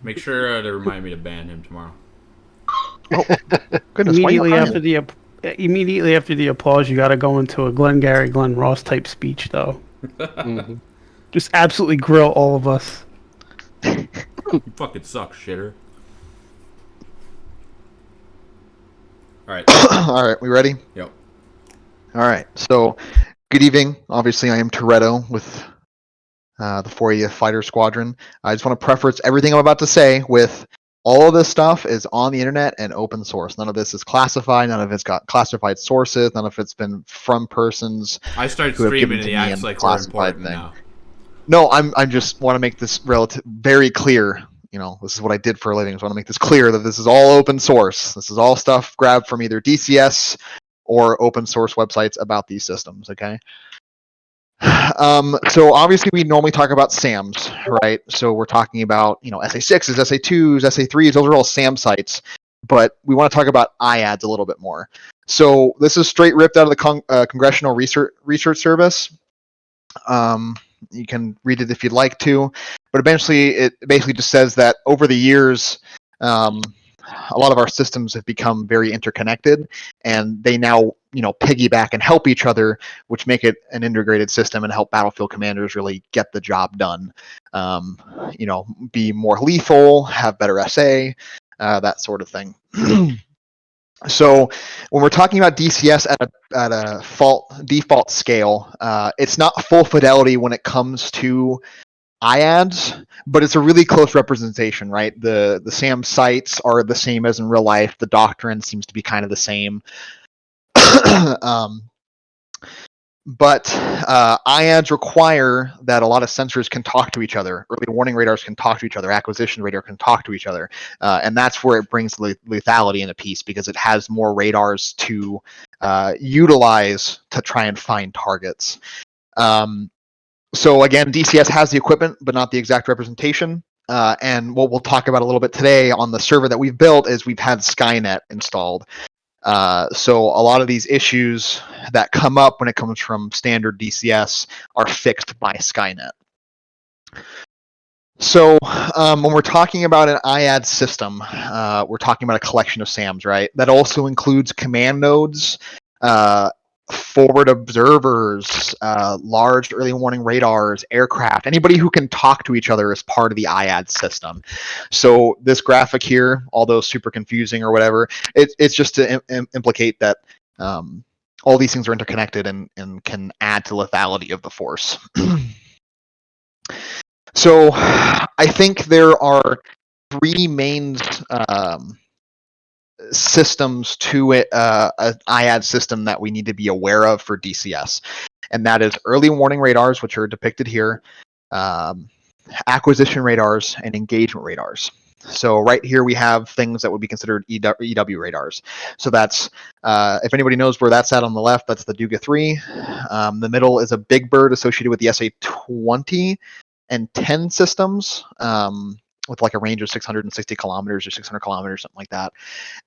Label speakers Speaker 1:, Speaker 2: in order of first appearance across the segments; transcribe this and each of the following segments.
Speaker 1: Make sure to remind me to ban him tomorrow.
Speaker 2: Oh, goodness,
Speaker 3: Immediately after the applause, you got to go into a Glengarry Glen Ross type speech, though.
Speaker 2: Mm-hmm.
Speaker 3: Just absolutely grill all of us.
Speaker 1: You fucking suck, shitter. All right.
Speaker 2: All right, we ready?
Speaker 1: Yep.
Speaker 2: All right, so good evening. Obviously, I am Toretto with the 40th Fighter Squadron. I just want to preface everything I'm about to say with all of this stuff is on the internet and open source. None of this is classified. None of it's got classified sources. None of it's been from persons
Speaker 1: I started
Speaker 2: who have given
Speaker 1: screaming and
Speaker 2: to
Speaker 1: he
Speaker 2: me
Speaker 1: acts
Speaker 2: in
Speaker 1: like we're
Speaker 2: classified
Speaker 1: important
Speaker 2: thing.
Speaker 1: now.
Speaker 2: No, I just want to make this very clear. You know, this is what I did for a living. I just want to make this clear that this is all open source. This is all stuff grabbed from either DCS or open source websites about these systems. Okay. So obviously we normally talk about SAMs, right? So we're talking about, SA6s, SA2s, SA3s, those are all SAM sites, but we want to talk about IADS a little bit more. So this is straight ripped out of the Congressional Research Service. You can read it if you'd like to, but eventually it basically just says that over the years, a lot of our systems have become very interconnected, and they now piggyback and help each other, which make it an integrated system and help battlefield commanders really get the job done. Be more lethal, have better SA, that sort of thing. So when we're talking about DCS at a default scale, it's not full fidelity when it comes to IADS, but it's a really close representation, right? The SAM sites are the same as in real life. The doctrine seems to be kind of the same. But IADS require that a lot of sensors can talk to each other. Early warning radars can talk to each other. Acquisition radar can talk to each other. And that's where it brings lethality in a piece, because it has more radars to utilize to try and find targets. So again, DCS has the equipment, but not the exact representation. And what we'll talk about a little bit today on the server that we've built is we've had Skynet installed. So a lot of these issues that come up when it comes from standard DCS are fixed by Skynet. So when we're talking about an IADS system, we're talking about a collection of SAMs, right? That also includes command nodes, forward observers, large early warning radars, aircraft, anybody who can talk to each other as part of the IADS system. So this graphic here, although super confusing or whatever, it's just to implicate that all these things are interconnected and can add to lethality of the force. So I think there are three main systems to it, an IADS system that we need to be aware of for DCS. And that is early warning radars, which are depicted here, acquisition radars, and engagement radars. So right here we have things that would be considered EW radars. So that's, if anybody knows where that's at on the left, that's the Duga 3. The middle is a Big Bird associated with the SA-20 and 10 systems, with like a range of 660 kilometers or 600 kilometers, something like that.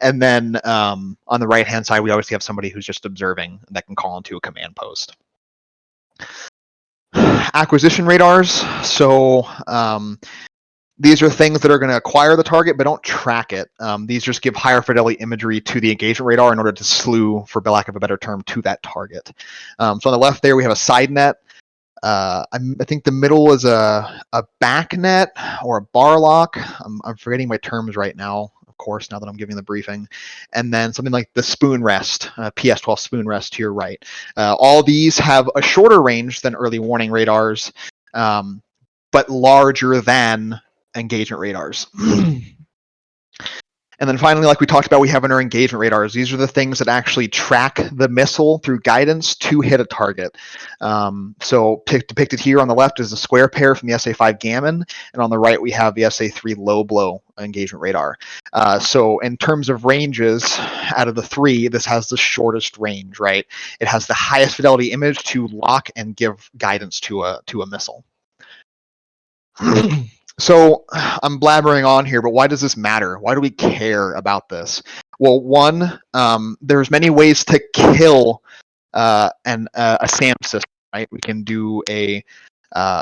Speaker 2: And then on the right-hand side, we obviously have somebody who's just observing that can call into a command post. Acquisition radars. So these are things that are going to acquire the target but don't track it. These just give higher fidelity imagery to the engagement radar in order to slew, for lack of a better term, to that target. So on the left there, we have a side net. I think the middle is a back net or a bar lock. I'm forgetting my terms right now, of course, now that I'm giving the briefing. And then something like the spoon rest, PS12 spoon rest to your right. All these have a shorter range than early warning radars, but larger than engagement radars. And then finally, like we talked about, we have in our engagement radars. These are the things that actually track the missile through guidance to hit a target. So depicted here on the left is the square pair from the SA-5 Gammon, and on the right we have the SA-3 low blow engagement radar. So in terms of ranges, out of the three, this has the shortest range, right? It has the highest fidelity image to lock and give guidance to a missile. So I'm blabbering on here, but why does this matter? Why do we care about this? Well, one, there's many ways to kill a SAM system, right? We can do a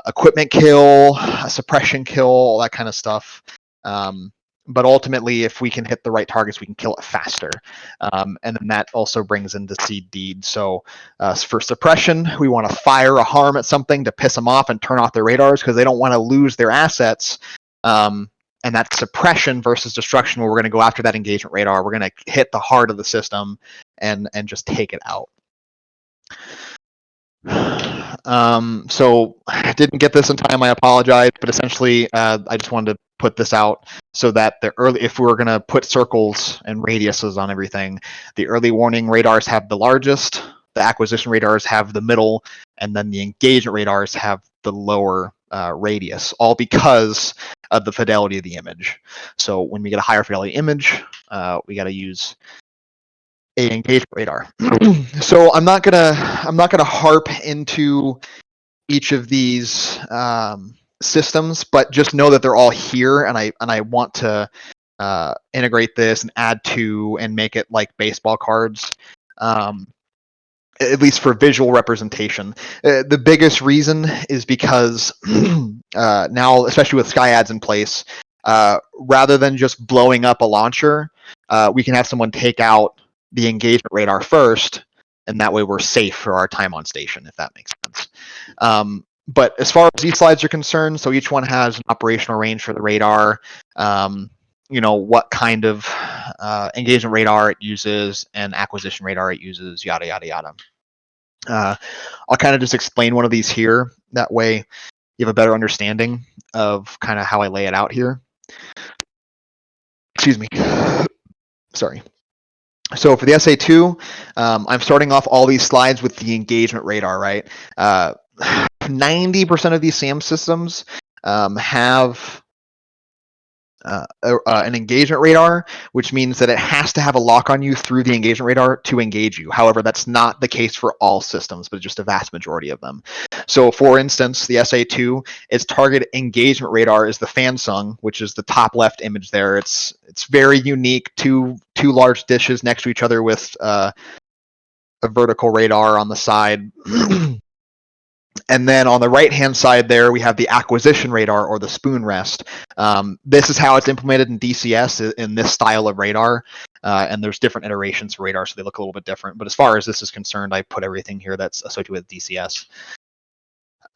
Speaker 2: equipment kill, a suppression kill, all that kind of stuff. But ultimately, if we can hit the right targets, we can kill it faster. And then that also brings into seed deed. So for suppression, we want to fire a harm at something to piss them off and turn off their radars because they don't want to lose their assets. And that's suppression versus destruction, where we're going to go after that engagement radar. We're going to hit the heart of the system and just take it out. So I didn't get this in time. I apologize, but essentially, I just wanted to put this out so that if we were going to put circles and radiuses on everything, the early warning radars have the largest, the acquisition radars have the middle, and then the engagement radars have the lower radius, all because of the fidelity of the image. So when we get a higher fidelity image, we got to use a engagement radar. So I'm not gonna harp into each of these systems, but just know that they're all here, and I want to integrate this and add to and make it like baseball cards, at least for visual representation. The biggest reason is because now, especially with SkyADS in place, rather than just blowing up a launcher, we can have someone take out the engagement radar first, and that way we're safe for our time on station, if that makes sense. But as far as these slides are concerned, so each one has an operational range for the radar, what kind of engagement radar it uses and acquisition radar it uses, yada, yada, yada. I'll kind of just explain one of these here. That way you have a better understanding of kind of how I lay it out here. Excuse me. Sorry. So for the SA2, I'm starting off all these slides with the engagement radar, right? 90% of these SAM systems have an engagement radar, which means that it has to have a lock on you through the engagement radar to engage you. However, that's not the case for all systems, but just a vast majority of them. So for instance, the SA2, its target engagement radar is the Fansung, which is the top left image there. It's very unique, two large dishes next to each other with a vertical radar on the side. And then on the right-hand side there, we have the acquisition radar, or the spoon rest. This is how it's implemented in DCS in this style of radar. And there's different iterations for radar, so they look a little bit different. But as far as this is concerned, I put everything here that's associated with DCS.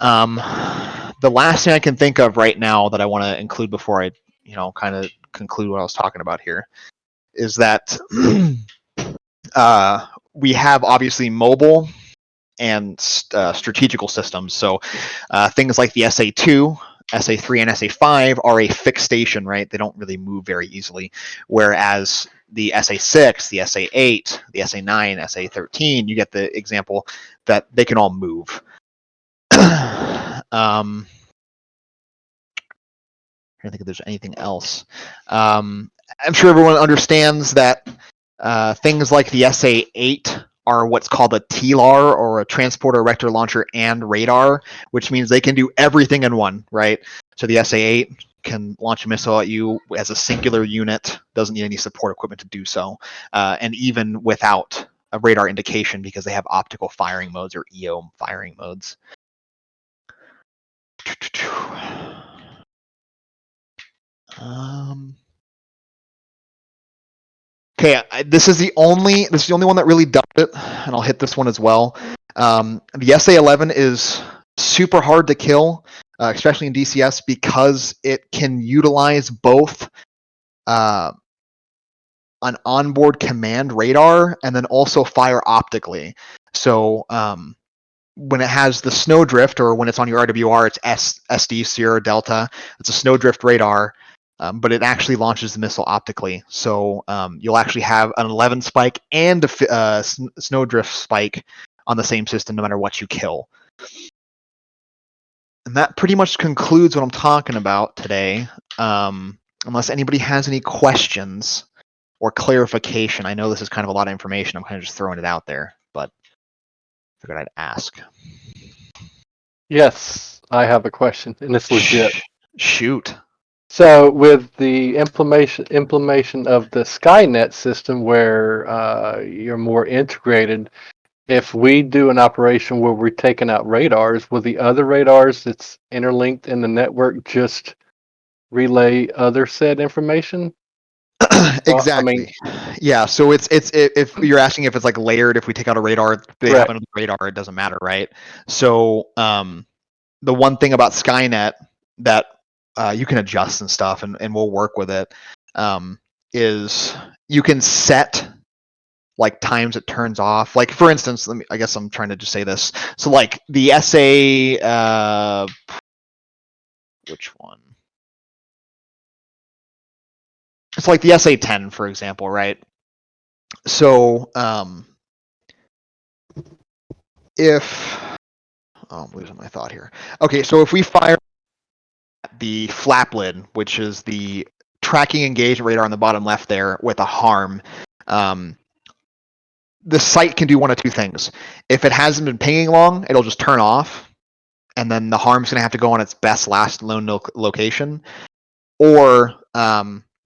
Speaker 2: The last thing I can think of right now that I want to include before I, kind of conclude what I was talking about here is that we have obviously mobile and strategical systems. So things like the SA2, SA3, and SA5 are a fixed station, right? They don't really move very easily. Whereas the SA6, the SA8, the SA9, SA13, you get the example that they can all move. I don't think if there's anything else. I'm sure everyone understands that things like the SA8 are what's called a TLAR, or a transporter, erector, launcher, and radar, which means they can do everything in one, right? So the SA8 can launch a missile at you as a singular unit, doesn't need any support equipment to do so, and even without a radar indication, because they have optical firing modes, or EO firing modes. Okay, this is the only one that really does it, and I'll hit this one as well. The SA11 is super hard to kill, especially in DCS, because it can utilize both an onboard command radar and then also fire optically. So when it has the snowdrift, or when it's on your RWR, it's SD, Sierra Delta. It's a snowdrift radar. But it actually launches the missile optically. So you'll actually have an 11 spike and a snowdrift spike on the same system, no matter what you kill. And that pretty much concludes what I'm talking about today. Unless anybody has any questions or clarification. I know this is kind of a lot of information. I'm kind of just throwing it out there, but I figured I'd ask.
Speaker 4: Yes, I have a question, and it's legit.
Speaker 2: Shoot.
Speaker 4: So with the implementation of the Skynet system, where you're more integrated, if we do an operation where we're taking out radars, will the other radars that's interlinked in the network just relay other said information.
Speaker 2: Exactly. Yeah. So it's if you're asking if it's like layered, if we take out a radar, they
Speaker 4: Right.
Speaker 2: happen on the radar, it doesn't matter, right? So the one thing about Skynet that you can adjust and stuff, and we'll work with it, is you can set like times it turns off. Like for instance, I guess I'm trying to just say this. So like the SA, which one? It's like the SA10, for example, right? So if I'm losing my thought here. Okay, so if we fire the flap lid, which is the tracking engagement radar on the bottom left there with a harm, the sight can do one of two things. If it hasn't been pinging long, it'll just turn off, and then the harm's going to have to go on its best last known location. Or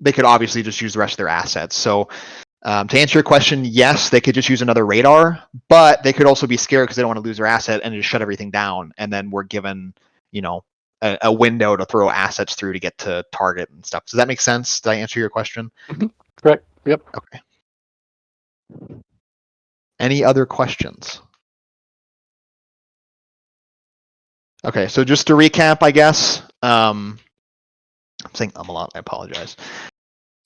Speaker 2: they could obviously just use the rest of their assets. So to answer your question, yes, they could just use another radar, but they could also be scared because they don't want to lose their asset and just shut everything down. And then we're given, a window to throw assets through to get to target and stuff. Does that make sense? Did I answer your question?
Speaker 4: Correct. Yep.
Speaker 2: Okay. Any other questions? Okay, so just to recap, I guess. I'm saying a lot. I apologize.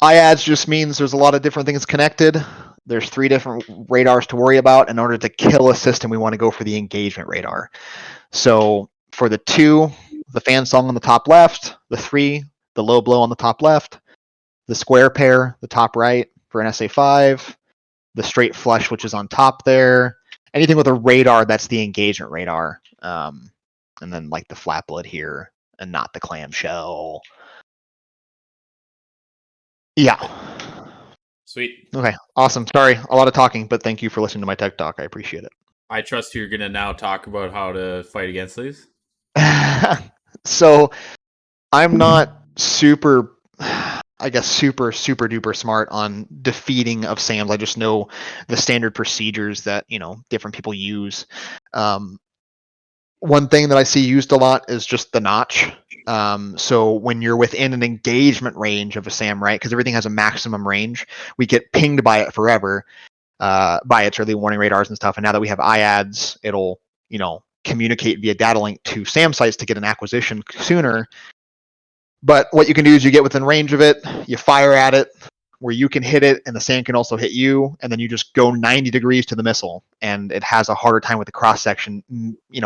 Speaker 2: IADS just means there's a lot of different things connected. There's 3 different radars to worry about. In order to kill a system, we want to go for the engagement radar. So for the 2, the fan song on the top left, the 3, the low blow on the top left, the square pair, the top right for an SA5, the straight flush, which is on top there. Anything with a radar, that's the engagement radar. And then like the flap lid here and not the clamshell. Yeah.
Speaker 1: Sweet.
Speaker 2: Okay. Awesome. Sorry, a lot of talking, but thank you for listening to my tech talk. I appreciate it.
Speaker 1: I trust you're gonna now talk about how to fight against these.
Speaker 2: So I'm not super, I guess, super duper smart on defeating of SAMs. I just know the standard procedures that, different people use. One thing that I see used a lot is just the notch. So when you're within an engagement range of a SAM, right? Because everything has a maximum range, we get pinged by it forever, by its early warning radars and stuff. And now that we have IADS, it'll, communicate via data link to SAM sites to get an acquisition sooner. But what you can do is you get within range of it, you fire at it, where you can hit it, and the SAM can also hit you, and then you just go 90 degrees to the missile, and it has a harder time with the cross section,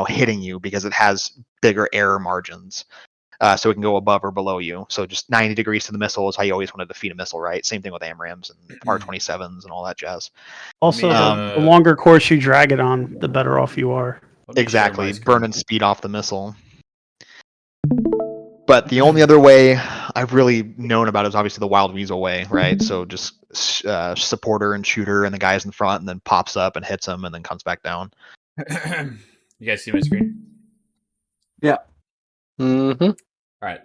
Speaker 2: hitting you because it has bigger error margins. So it can go above or below you. So just 90 degrees to the missile is how you always want to defeat a missile, right? Same thing with AMRAMs and R27s and all that jazz.
Speaker 3: Also,
Speaker 1: Me,
Speaker 3: the longer course you drag it on, the better off you are.
Speaker 1: let me share my
Speaker 2: Exactly,
Speaker 1: screen.
Speaker 2: burning speed off the missile. But the only other way I've really known about is obviously the Wild Weasel way, right? So just supporter and shooter and the guys in front, and then pops up and hits them and then comes back down.
Speaker 1: You guys see my screen?
Speaker 4: Mm-hmm.
Speaker 1: All right.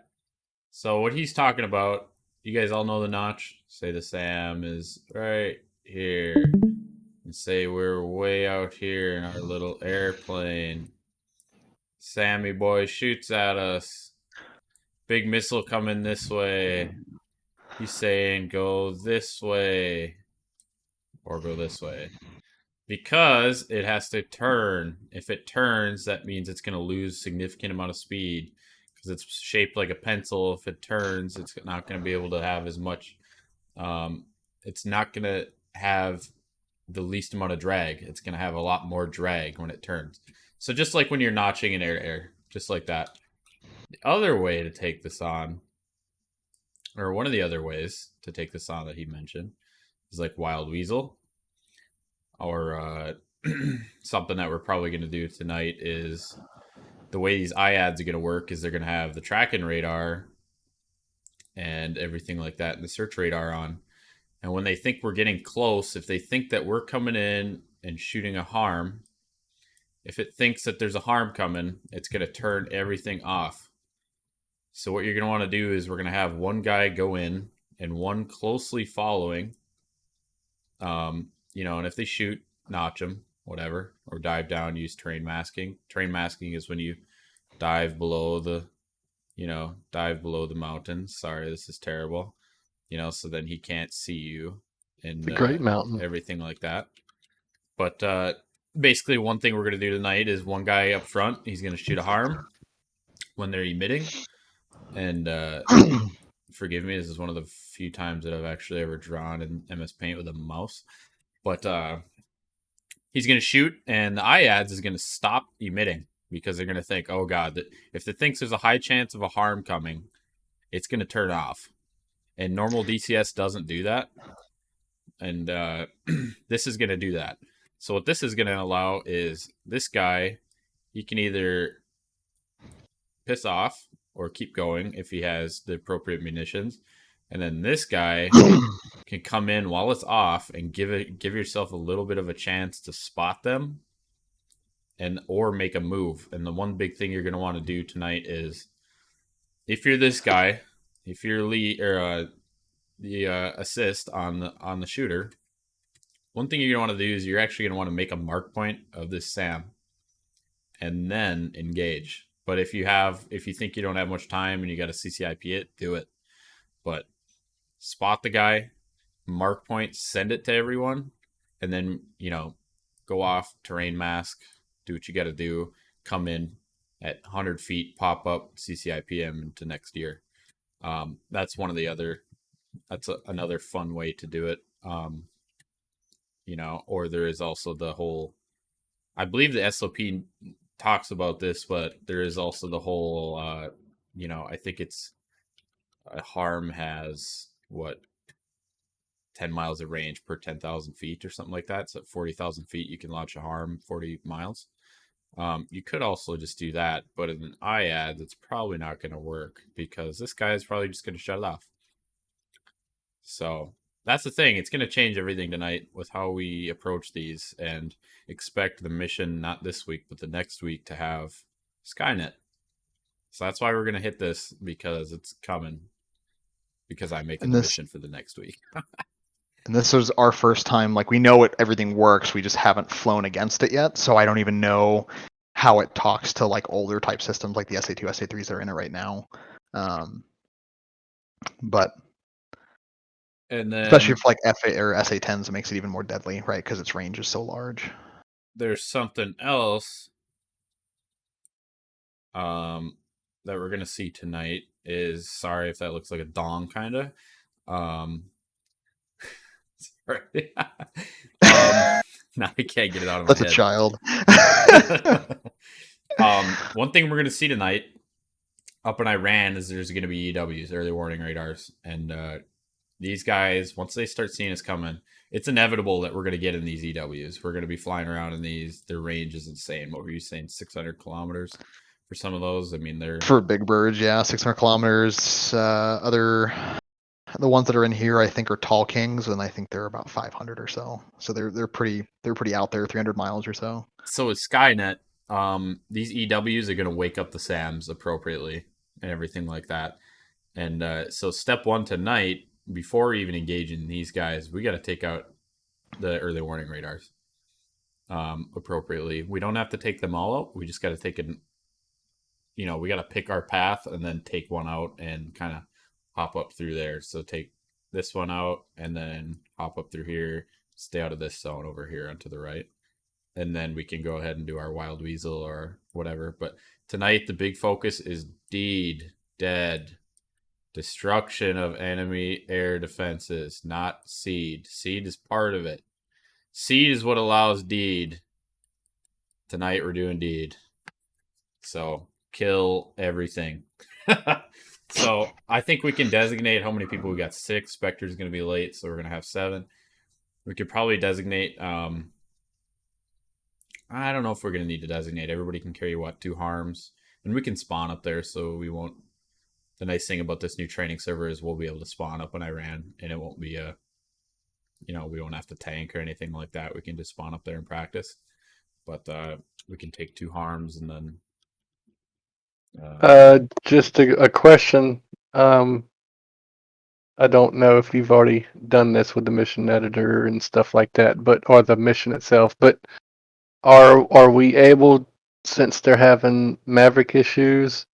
Speaker 1: So what he's talking about, you guys all know the notch. Say the SAM is right here, and say we're way out here in our little airplane. Sammy boy shoots at us. Big missile coming this way. He's saying go this way or go this way. Because it has to turn. If it turns, that means it's going to lose significant amount of speed because it's shaped like a pencil. If it turns, it's not going to be able to have as much. It's not going to have the least amount of drag. It's going to have a lot more drag when it turns. So just like when you're notching in air, just like that. The other way to take this on, or one of the other ways to take this on that he mentioned, is like Wild Weasel. Or something that we're probably going to do tonight is the way these IADs are going to work is they're going to have the tracking radar and everything like that and the search radar on. And when they think we're getting close, if they think that we're coming in and shooting a harm, if it thinks that there's a harm coming, it's going to turn everything off. So what you're going to want to do is we're going to have one guy go in and one closely following. And if they shoot, notch them, whatever, or dive down, use terrain masking. Terrain masking is when you dive below the dive below the mountain. Sorry, this is terrible. So then he can't see you and
Speaker 4: The Great Mountain.
Speaker 1: everything like that. But basically, one thing we're going to do tonight is one guy up front, he's going to shoot a harm when they're emitting. And forgive me, this is one of the few times that I've actually ever drawn in MS Paint with a mouse. But he's going to shoot, and the IADS is going to stop emitting because they're going to think, oh, God, that if it thinks there's a high chance of a harm coming, it's going to turn off. And normal DCS doesn't do that. And this is going to do that. So what this is going to allow is this guy, he can either piss off or keep going if he has the appropriate munitions. And then this guy can come in while it's off and give yourself a little bit of a chance to spot them or make a move. And the one big thing you're going to want to do tonight is, if you're this guy, if you're lead or the assist on the shooter, one thing you're going to want to do is you're actually going to want to make a mark point of this SAM and then engage. But if you think you don't have much time and you got to CCIP it, do it. But spot the guy, mark point, send it to everyone, and then, go off, terrain mask, do what you got to do, come in at 100 feet, pop up, CCIP him into next year. That's another fun way to do it. Or there is also the whole, I believe the SOP talks about this, but there is also the whole, I think it's a harm has 10 miles of range per 10,000 feet or something like that. So at 40,000 feet, you can launch a harm 40 miles. You could also just do that, but in an IADS, it's probably not going to work because this guy is probably just going to shut it off. So that's the thing. It's going to change everything tonight with how we approach these, and expect the mission, not this week, but the next week, to have Skynet. So that's why we're going to hit this, because it's coming, because I'm making the mission for the next week.
Speaker 2: And this was our first time, we know everything works, we just haven't flown against it yet, so I don't even know how it talks to older type systems like the SA2, SA3s that are in it right now. But
Speaker 1: and then,
Speaker 2: especially for FA or SA10s, it makes it even more deadly, right? Because its range is so large.
Speaker 1: There's something else that we're gonna see tonight. Is, sorry if that looks like a dong, kind of. Sorry. Now I can't get it out of my head.
Speaker 2: That's a child.
Speaker 1: One thing we're gonna see tonight up in Iran is there's gonna be EWs, early warning radars, and these guys, once they start seeing us coming, it's inevitable that we're going to get in these EWs. We're going to be flying around in these. Their range is insane. What were you saying? 600 kilometers for some of those? I mean, they're...
Speaker 2: For big birds, yeah, 600 kilometers. The ones that are in here, I think, are Tall Kings, and I think they're about 500 or so. So they're pretty out there, 300 miles or so.
Speaker 1: So with Skynet, these EWs are going to wake up the SAMs appropriately and everything like that. And so step one tonight, before even engaging these guys, we got to take out the early warning radars appropriately. We don't have to take them all out. We just got to take it. We got to pick our path and then take one out and kind of hop up through there. So take this one out and then hop up through here, stay out of this zone over here onto the right. And then we can go ahead and do our wild weasel or whatever. But tonight, the big focus is dead. Destruction of enemy air defenses, not seed. Seed is part of it. Seed is what allows deed. Tonight we're doing deed. So kill everything. So I think we can designate how many people we got. 6. Spectre's going to be late, so we're going to have 7. We could probably designate... I don't know if we're going to need to designate. Everybody can carry, 2 harms. And we can spawn up there, so we won't... The nice thing about this new training server is we'll be able to spawn up in Iran, and it won't be we won't have to tank or anything like that. We can just spawn up there and practice. But we can take 2 harms and then...
Speaker 4: Just a question. I don't know if you've already done this with the mission editor and stuff like that, or the mission itself, but are we able, since they're having Maverick issues,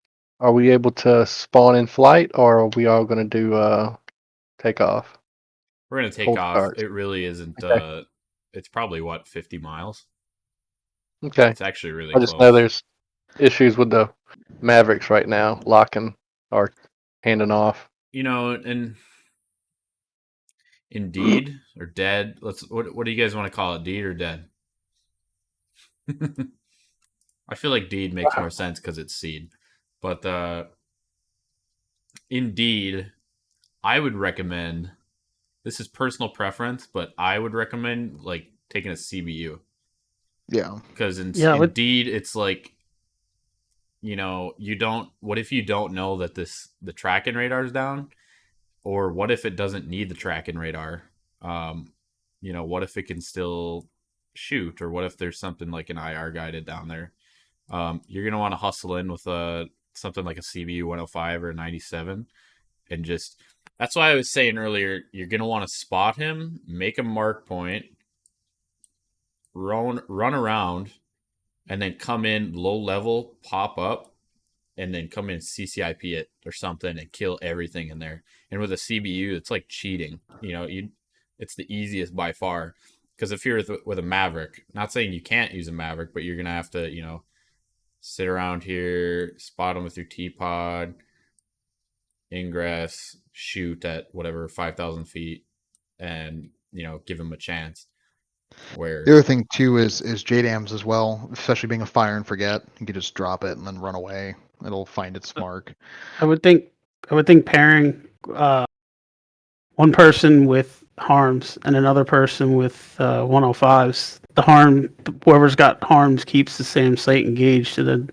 Speaker 4: are we able to spawn in flight, or are we all going to do takeoff?
Speaker 1: We're gonna take
Speaker 4: Hold
Speaker 1: off.
Speaker 4: start.
Speaker 1: It really isn't.
Speaker 4: Okay.
Speaker 1: It's probably what 50 miles.
Speaker 4: Okay.
Speaker 1: It's actually really
Speaker 4: I just know
Speaker 1: close.
Speaker 4: there's issues with the Mavericks right now, locking or handing off.
Speaker 1: You know, and Indeed or dead. What do you guys want to call it? Deed or dead? I feel like deed makes more sense because it's seed. But Indeed, I would recommend. This is personal preference, but I would recommend like taking a CBU
Speaker 2: Yeah.
Speaker 1: because
Speaker 3: Yeah,
Speaker 1: Indeed, it's like you don't. What if you don't know that the tracking radar is down, or what if it doesn't need the tracking radar? Um, what if it can still shoot, or what if there's something like an IR guided down there? You're gonna want to hustle in with something like a CBU 105 or a 97, and just that's why I was saying earlier. You're gonna want to spot him, make a mark point, run around, and then come in low level, pop up, and then come in CCIP it or something and kill everything in there. And with a CBU, it's like cheating. It's the easiest by far. Because if you're with a Maverick, not saying you can't use a Maverick, but you're gonna have to, sit around here, spot them with your T-pod, ingress, shoot at whatever 5,000 feet, and give them a chance. Where
Speaker 2: The other thing too is JDAMs as well, especially being a fire and forget. You can just drop it and then run away. It'll find its mark.
Speaker 3: I would think pairing one person with harms and another person with 105s. Whoever's got harms keeps the same site engaged, so then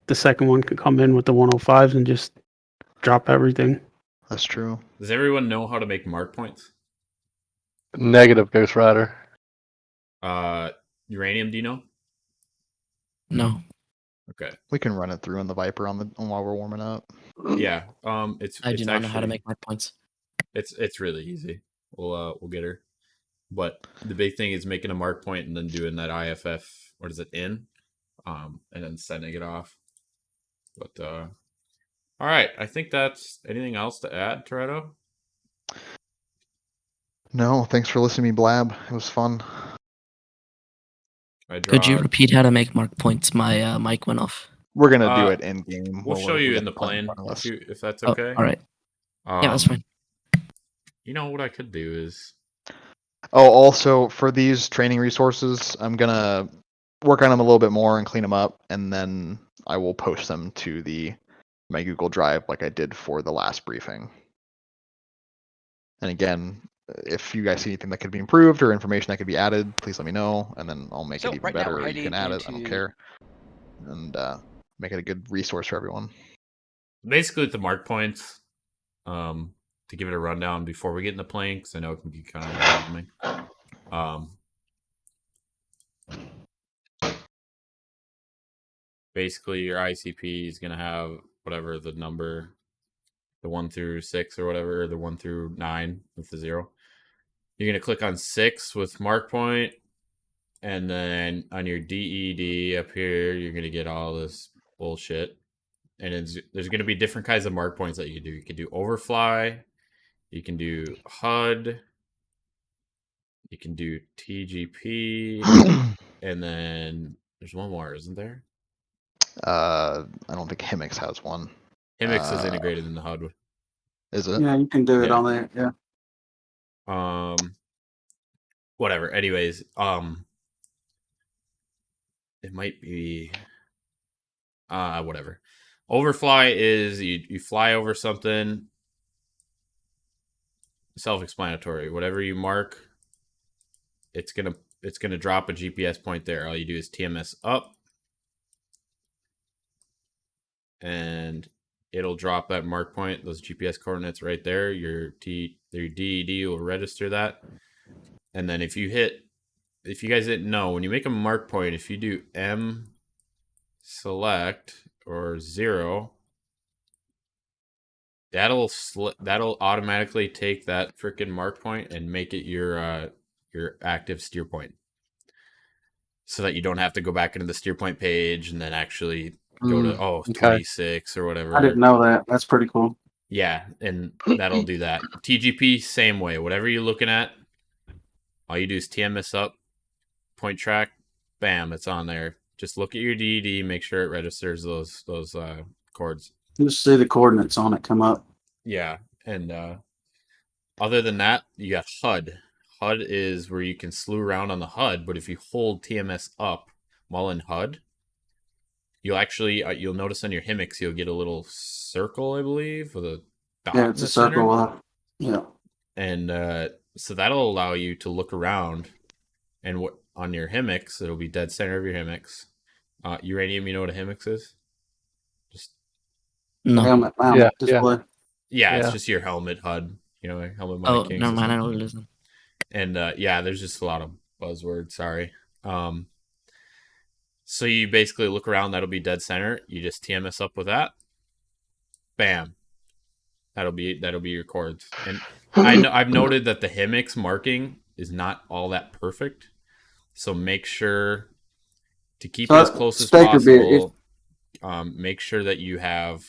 Speaker 3: the second one could come in with the 105s and just drop everything.
Speaker 2: That's true.
Speaker 1: does everyone know how to make mark points?
Speaker 4: Negative, Ghost Rider.
Speaker 1: Uranium, do you know?
Speaker 5: No.
Speaker 1: Okay.
Speaker 2: We can run it through in the Viper while we're warming up.
Speaker 1: Yeah. It's
Speaker 5: I do
Speaker 1: it's
Speaker 5: not know how to
Speaker 1: actually
Speaker 5: make my points.
Speaker 1: it's really easy. We'll get her. But the big thing is making a mark point and then doing that IFF. What is it in? And then sending it off. But all right. I think that's anything else to add, Toretto?
Speaker 2: No, thanks for listening to me blab. It was fun.
Speaker 5: Could you repeat how to make mark points? My mic went off.
Speaker 2: We're gonna do it in game.
Speaker 1: We'll show you in the plane if that's okay.
Speaker 5: All right. Yeah, that's fine.
Speaker 1: You know what I could do is.
Speaker 2: Oh, also for these training resources, I'm gonna work on them a little bit more and clean them up, and then I will post them to my Google Drive like I did for the last briefing. And again, if you guys see anything that could be improved or information that could be added, please let me know, and then I'll make it even better. Or you can add it. I don't care, and make it a good resource for everyone.
Speaker 1: Basically, with the mark points, to give it a rundown before we get in the plane, because I know it can be kind of overwhelming. Basically, your ICP is going to have whatever the number, the 1 through 6 or whatever, or the 1 through 9 with the 0. You're going to click on 6 with mark point, and then on your DED up here, you're going to get all this bullshit. And there's going to be different kinds of mark points that you can do. You can do overfly, you can do HUD, you can do TGP, and then there's one more, isn't there?
Speaker 2: I don't think Himix has one.
Speaker 1: Himix is integrated in the HUD.
Speaker 2: Is it?
Speaker 6: Yeah, you can do it on there. Yeah.
Speaker 1: Whatever. Anyways, it might be whatever. Overfly is you fly over something. Self-explanatory. Whatever you mark, it's gonna drop a GPS point there. All you do is TMS up, and it'll drop that mark point, those GPS coordinates right there. Your DED will register that, and then if you guys didn't know, when you make a mark point, if you do M select or 0, that'll automatically take that freaking mark point and make it your active steer point, so that you don't have to go back into the steer point page and then actually go to 26 or whatever.
Speaker 6: I didn't know that. That's pretty cool.
Speaker 1: Yeah, and that'll do that. TGP, same way. Whatever you're looking at, all you do is TMS up, point track, bam, it's on there. Just look at your DED, make sure it registers those chords.
Speaker 6: Just see the coordinates on it come up.
Speaker 1: Yeah, and other than that, you got HUD. HUD is where you can slew around on the HUD, but if you hold TMS up while in HUD, you'll actually you'll notice on your HIMIX you'll get a little circle, I believe, with a dot.
Speaker 6: Yeah, it's a circle. Yeah.
Speaker 1: And so that'll allow you to look around, and what on your HIMIX, it'll be dead center of your HIMIX. Uranium, you know what a HIMIX is? Just
Speaker 5: No.
Speaker 6: Helmet mount display.
Speaker 1: Yeah, it's just your helmet HUD. You know, helmet
Speaker 5: Oh,
Speaker 1: mounting
Speaker 5: never mind. I
Speaker 1: system.
Speaker 5: know what it is. Then.
Speaker 1: And there's just a lot of buzzwords. Sorry. So you basically look around. That'll be dead center. You just TMS up with that. Bam. That'll be your chords. And I've noted that the HIMIX marking is not all that perfect. So make sure to keep it as close as possible. Make sure that you have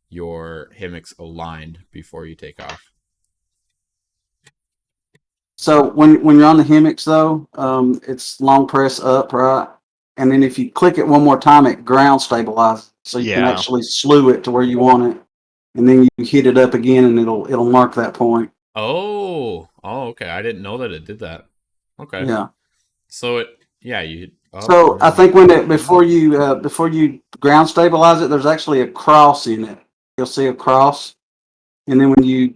Speaker 1: your HIMIX aligned before you take off.
Speaker 6: So when you're on the HIMIX though, it's long press up, right? And then if you click it one more time, it ground stabilizes. So you can actually slew it to where you want it. And then you hit it up again and it'll mark that point.
Speaker 1: Oh, okay. I didn't know that it did that. Okay.
Speaker 6: Yeah.
Speaker 1: So you.
Speaker 6: So I think before you ground stabilize it, there's actually a cross in it. You'll see a cross, and then when you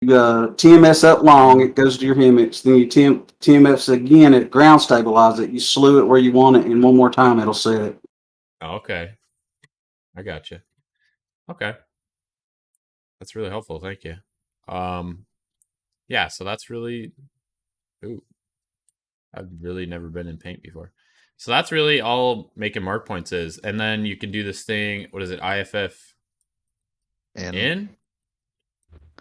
Speaker 6: TMS up long, it goes to your HIMIX. Then you TMS again, it ground stabilizes it. You slew it where you want it, and one more time it'll set it.
Speaker 1: Okay, I got you. Okay, that's really helpful. Thank you. Yeah. So that's really. Ooh, I've really never been in paint before. So that's really all making mark points is. And then you can do this thing, what is it, IFF in?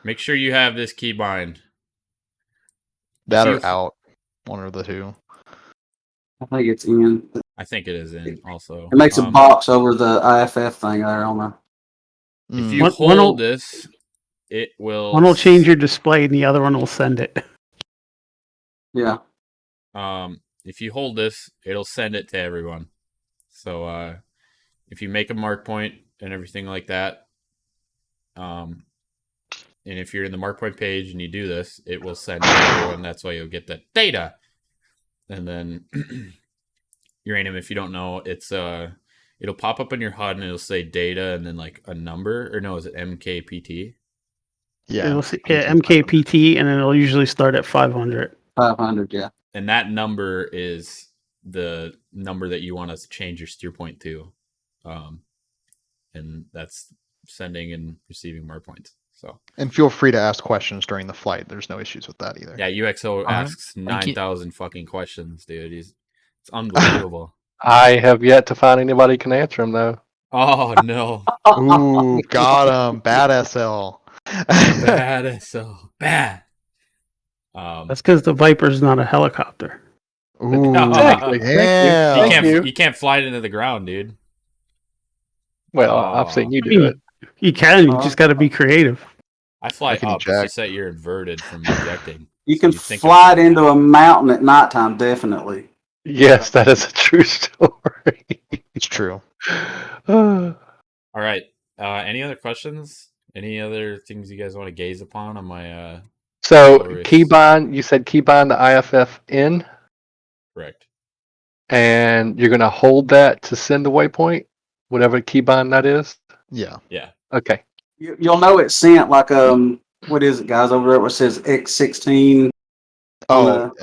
Speaker 1: Make sure you have this keybind.
Speaker 2: That or out, one of the two.
Speaker 6: I think it's in.
Speaker 1: I think it is in also.
Speaker 6: It makes a box over the IFF thing there on there.
Speaker 1: If you hold this, it will...
Speaker 3: One will change your display and the other one will send it.
Speaker 6: Yeah.
Speaker 1: If you hold this, it'll send it to everyone. So if you make a mark point and everything like that, and if you're in the mark point page and you do this, it will send it to everyone. That's why you'll get that data. And then uranium, if you don't know, it's it'll pop up in your HUD and it'll say data and then like a number, or no, is it MKPT?
Speaker 3: Yeah, it'll say, MKPT, and then it'll usually start at 500.
Speaker 6: 500, yeah.
Speaker 1: And that number is the number that you want to change your steer point to. And that's sending and receiving mark points. So,
Speaker 2: and feel free to ask questions during the flight. There's no issues with that either.
Speaker 1: Yeah, UXO asks 9,000 fucking questions, dude. It's unbelievable.
Speaker 4: I have yet to find anybody who can answer them, though.
Speaker 1: Oh, no.
Speaker 2: Ooh, got him. Bad SL.
Speaker 1: Bad SL. Bad.
Speaker 3: That's because the Viper's not a helicopter.
Speaker 2: Ooh,
Speaker 4: exactly.
Speaker 1: You can't fly it into the ground, dude.
Speaker 4: Well, I've seen you do it.
Speaker 3: You can. You just got to be creative.
Speaker 1: I fly up. It's just that you're inverted from ejecting.
Speaker 6: You can fly it into a mountain at nighttime, definitely.
Speaker 4: Yes, that is a true story.
Speaker 2: It's true.
Speaker 1: All right. Any other questions? Any other things you guys want to gaze upon on my...
Speaker 4: So, keybind, you said keybind the IFF in?
Speaker 1: Correct.
Speaker 4: And you're going to hold that to send the waypoint? Whatever keybind that is?
Speaker 2: Yeah.
Speaker 1: Yeah.
Speaker 4: Okay.
Speaker 6: You'll know it's sent like what is it, guys, over there where it says X16?
Speaker 2: Oh,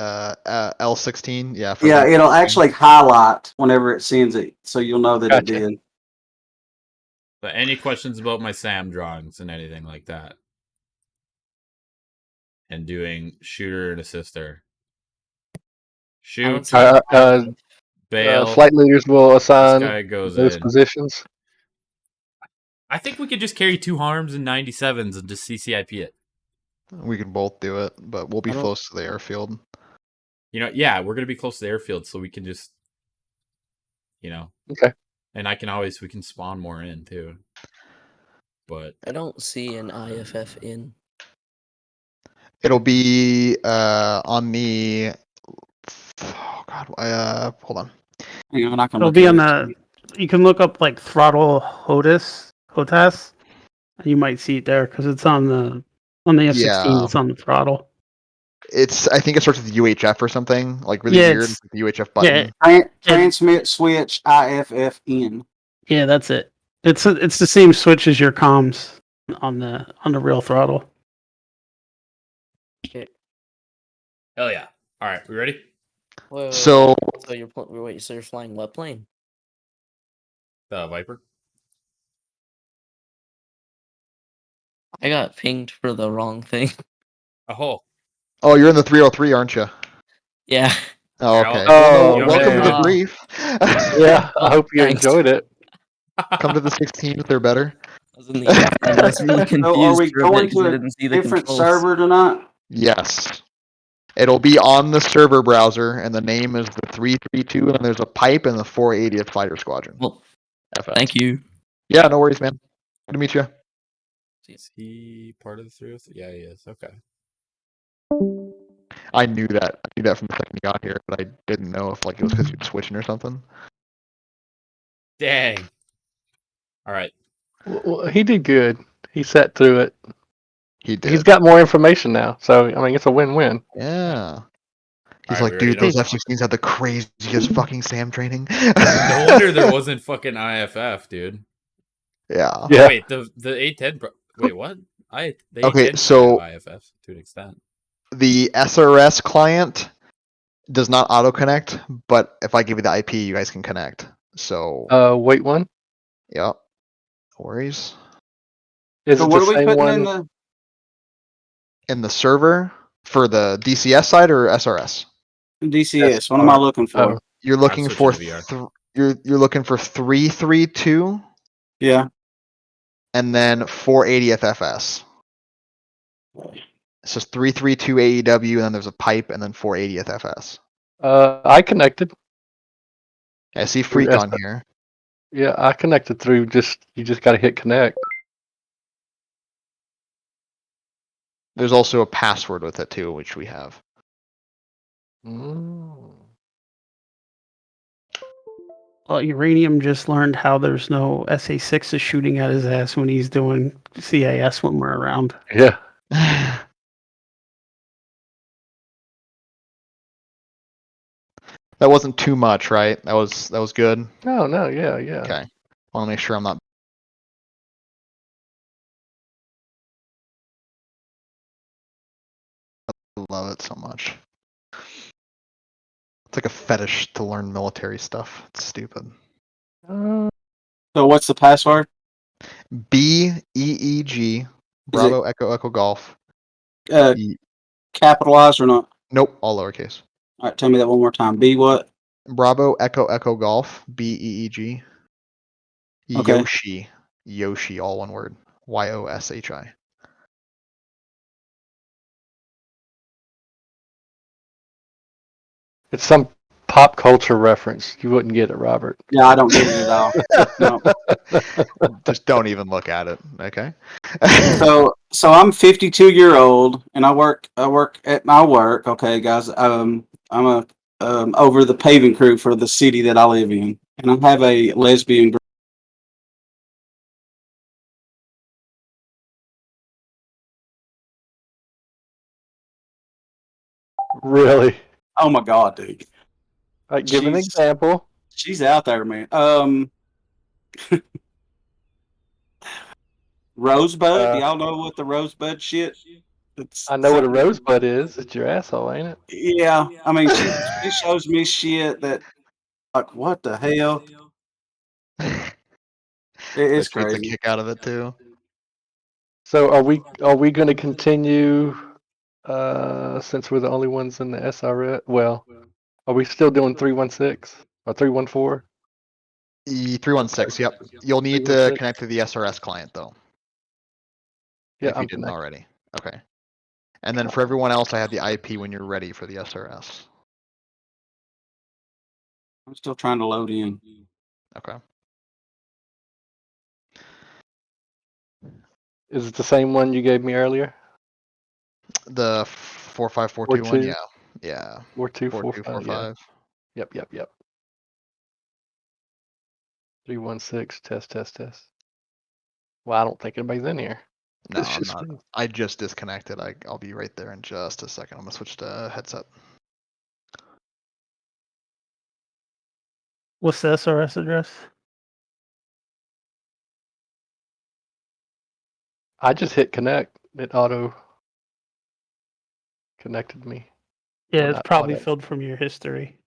Speaker 2: L16. Yeah.
Speaker 6: Yeah, it'll actually highlight whenever it sends it, so you'll know that it did.
Speaker 1: But any questions about my SAM drawings and anything like that? And doing shooter and assister. Shoot. Bail.
Speaker 4: Flight leaders will assign
Speaker 1: this guy goes
Speaker 4: those positions.
Speaker 1: I think we could just carry 2 harms and 97s and just CCIP it.
Speaker 2: We can both do it, but we'll be close to the airfield.
Speaker 1: You know, yeah, we're going to be close to the airfield, so we can just, you know.
Speaker 4: Okay.
Speaker 1: And we can spawn more in too. But
Speaker 5: I don't see an IFF in.
Speaker 2: It'll be on the. Oh God, hold on.
Speaker 6: Hang on, I can
Speaker 3: It'll
Speaker 6: look
Speaker 3: be
Speaker 6: at
Speaker 3: on
Speaker 6: it.
Speaker 3: the. You can look up like throttle HOTAS, and you might see it there because it's on the F16.
Speaker 2: Yeah.
Speaker 3: It's on the throttle.
Speaker 2: I think it starts with UHF or something like really
Speaker 3: Yeah,
Speaker 2: weird.
Speaker 3: it's
Speaker 2: The UHF
Speaker 3: yeah,
Speaker 2: button.
Speaker 6: Transmit switch IFFN.
Speaker 3: yeah. That's it. It's the same switch as your comms on the real throttle.
Speaker 1: hell yeah! All right, we ready?
Speaker 5: Wait,
Speaker 2: So
Speaker 5: so you're flying what plane?
Speaker 1: The Viper.
Speaker 5: I got pinged for the wrong thing.
Speaker 1: Oh,
Speaker 2: oh, you're in the 303, aren't you?
Speaker 5: Yeah.
Speaker 2: Oh,
Speaker 1: Here,
Speaker 2: okay.
Speaker 1: I'll-
Speaker 2: Well,
Speaker 4: Oh,
Speaker 2: no, welcome to the
Speaker 4: man.
Speaker 2: brief.
Speaker 4: Yeah, I hope you
Speaker 5: Thanks.
Speaker 4: enjoyed it.
Speaker 2: Come to the 16th. They're better.
Speaker 5: I was in the airplane. I was really
Speaker 6: So are
Speaker 5: confused
Speaker 6: we
Speaker 5: for a bit
Speaker 6: going
Speaker 5: because I
Speaker 6: to a
Speaker 5: didn't see the
Speaker 6: different
Speaker 5: controls.
Speaker 6: server tonight?
Speaker 2: Yes. It'll be on the server browser, and the name is the 332, and there's a pipe in the 480th Fighter Squadron.
Speaker 5: Well,
Speaker 2: FS.
Speaker 5: thank you.
Speaker 2: Yeah, no worries, man. Good to meet you.
Speaker 1: Is he part of the 303? Yeah, he is. Okay.
Speaker 2: I knew that. I knew that from the second you got here, but I didn't know if like it was because you're switching or something.
Speaker 1: Dang. All right.
Speaker 4: Well, he did good. He sat through it.
Speaker 2: He did.
Speaker 4: He's got more information now, so I mean, it's a win-win.
Speaker 2: Yeah. He's
Speaker 1: All right,
Speaker 2: like,
Speaker 1: we
Speaker 2: dude,
Speaker 1: ready
Speaker 2: those
Speaker 1: now?
Speaker 2: F-16s had the craziest fucking SAM training.
Speaker 1: No wonder there wasn't fucking IFF, dude.
Speaker 2: Yeah.
Speaker 4: Yeah.
Speaker 1: Wait, the A10. Wait, what? The
Speaker 2: Okay,
Speaker 1: A10
Speaker 2: so
Speaker 1: can have IFF to an extent.
Speaker 2: the SRS client does not auto connect, but if I give you the IP, you guys can connect. So,
Speaker 4: Wait one.
Speaker 2: yeah, no worries.
Speaker 4: Is
Speaker 6: So
Speaker 4: it
Speaker 6: what
Speaker 4: the
Speaker 6: are we
Speaker 4: same
Speaker 6: putting
Speaker 4: one?
Speaker 6: in the?
Speaker 2: In the server for the DCS side or SRS?
Speaker 6: DCS. What am I looking for?
Speaker 2: You're looking
Speaker 1: switching
Speaker 2: for
Speaker 1: to VR.
Speaker 2: you're looking for 332
Speaker 6: Yeah.
Speaker 2: and then 480th FS. It's just 332 AEW, and then there's a pipe, and then 480th FS.
Speaker 4: I connected.
Speaker 2: I see
Speaker 4: Through
Speaker 2: Freak on here.
Speaker 4: Yeah, I connected through. You just got to hit connect.
Speaker 2: There's also a password with it too, which we have.
Speaker 4: Mm.
Speaker 3: Well, Uranium just learned how there's no SA6s shooting at his ass when he's doing CAS when we're around.
Speaker 4: Yeah.
Speaker 2: That wasn't too much, right? That was good.
Speaker 4: No, no, yeah, yeah.
Speaker 2: Okay. Want to make sure I'm not. I love it so much. It's like a fetish to learn military stuff. It's stupid.
Speaker 4: Uh,
Speaker 6: So what's the password?
Speaker 2: BEEG. Bravo Echo Echo Golf.
Speaker 6: Uh,
Speaker 2: E-
Speaker 6: capitalized or not?
Speaker 2: Nope, all lowercase.
Speaker 6: All right, tell me that one more time. B what?
Speaker 2: Bravo Echo Echo Golf. BEEG.
Speaker 6: Okay.
Speaker 2: Yoshi. Yoshi, all one word. YOSHI.
Speaker 4: it's some pop culture reference. You wouldn't get it, Robert.
Speaker 6: Yeah, I don't get it at all. No.
Speaker 2: Just don't even look at it. Okay.
Speaker 6: So I'm 52-year-old and I work at my work. Okay, guys. I'm a over the paving crew for the city that I live in, and I have a lesbian.
Speaker 4: Really?
Speaker 6: Oh my god, dude.
Speaker 4: Like, give an
Speaker 6: She's
Speaker 4: example.
Speaker 6: she's out there, man. Rosebud. Do y'all know what the rosebud shit? It's
Speaker 4: I know what a
Speaker 6: something-
Speaker 4: rosebud is. It's your asshole, ain't it?
Speaker 6: Yeah, I mean, she shows me shit that like what the hell? It's
Speaker 2: She gets a
Speaker 6: crazy.
Speaker 2: kick out of it too.
Speaker 4: So are we going to continue since we're the only ones in the SRS? Well, are we still doing 316 or 314?
Speaker 2: E316. Yep. You'll need to
Speaker 4: 316?
Speaker 2: connect to the SRS client though,
Speaker 4: Yeah,
Speaker 2: if you
Speaker 4: I'm
Speaker 2: didn't
Speaker 4: connected.
Speaker 2: already. Okay. And then for everyone else, I have the IP when you're ready for the SRS.
Speaker 6: I'm still trying to load in.
Speaker 2: Okay.
Speaker 4: Is it the same one you gave me earlier?
Speaker 2: The 45421.
Speaker 4: 4-2?
Speaker 2: Yeah. Yeah.
Speaker 4: 4-2-4-5.
Speaker 2: 4245.
Speaker 4: Yep. 316. Test. Well, I don't think anybody's in here.
Speaker 2: No,
Speaker 4: It's
Speaker 2: I'm
Speaker 4: just
Speaker 2: not.
Speaker 4: me.
Speaker 2: I just disconnected. I'll be right there in just a second. I'm gonna switch to headset.
Speaker 3: What's the SRS address?
Speaker 4: I just hit connect. It auto connected me.
Speaker 3: Yeah,
Speaker 4: Well,
Speaker 3: it's
Speaker 4: not
Speaker 3: probably
Speaker 4: auto.
Speaker 3: filled from your history.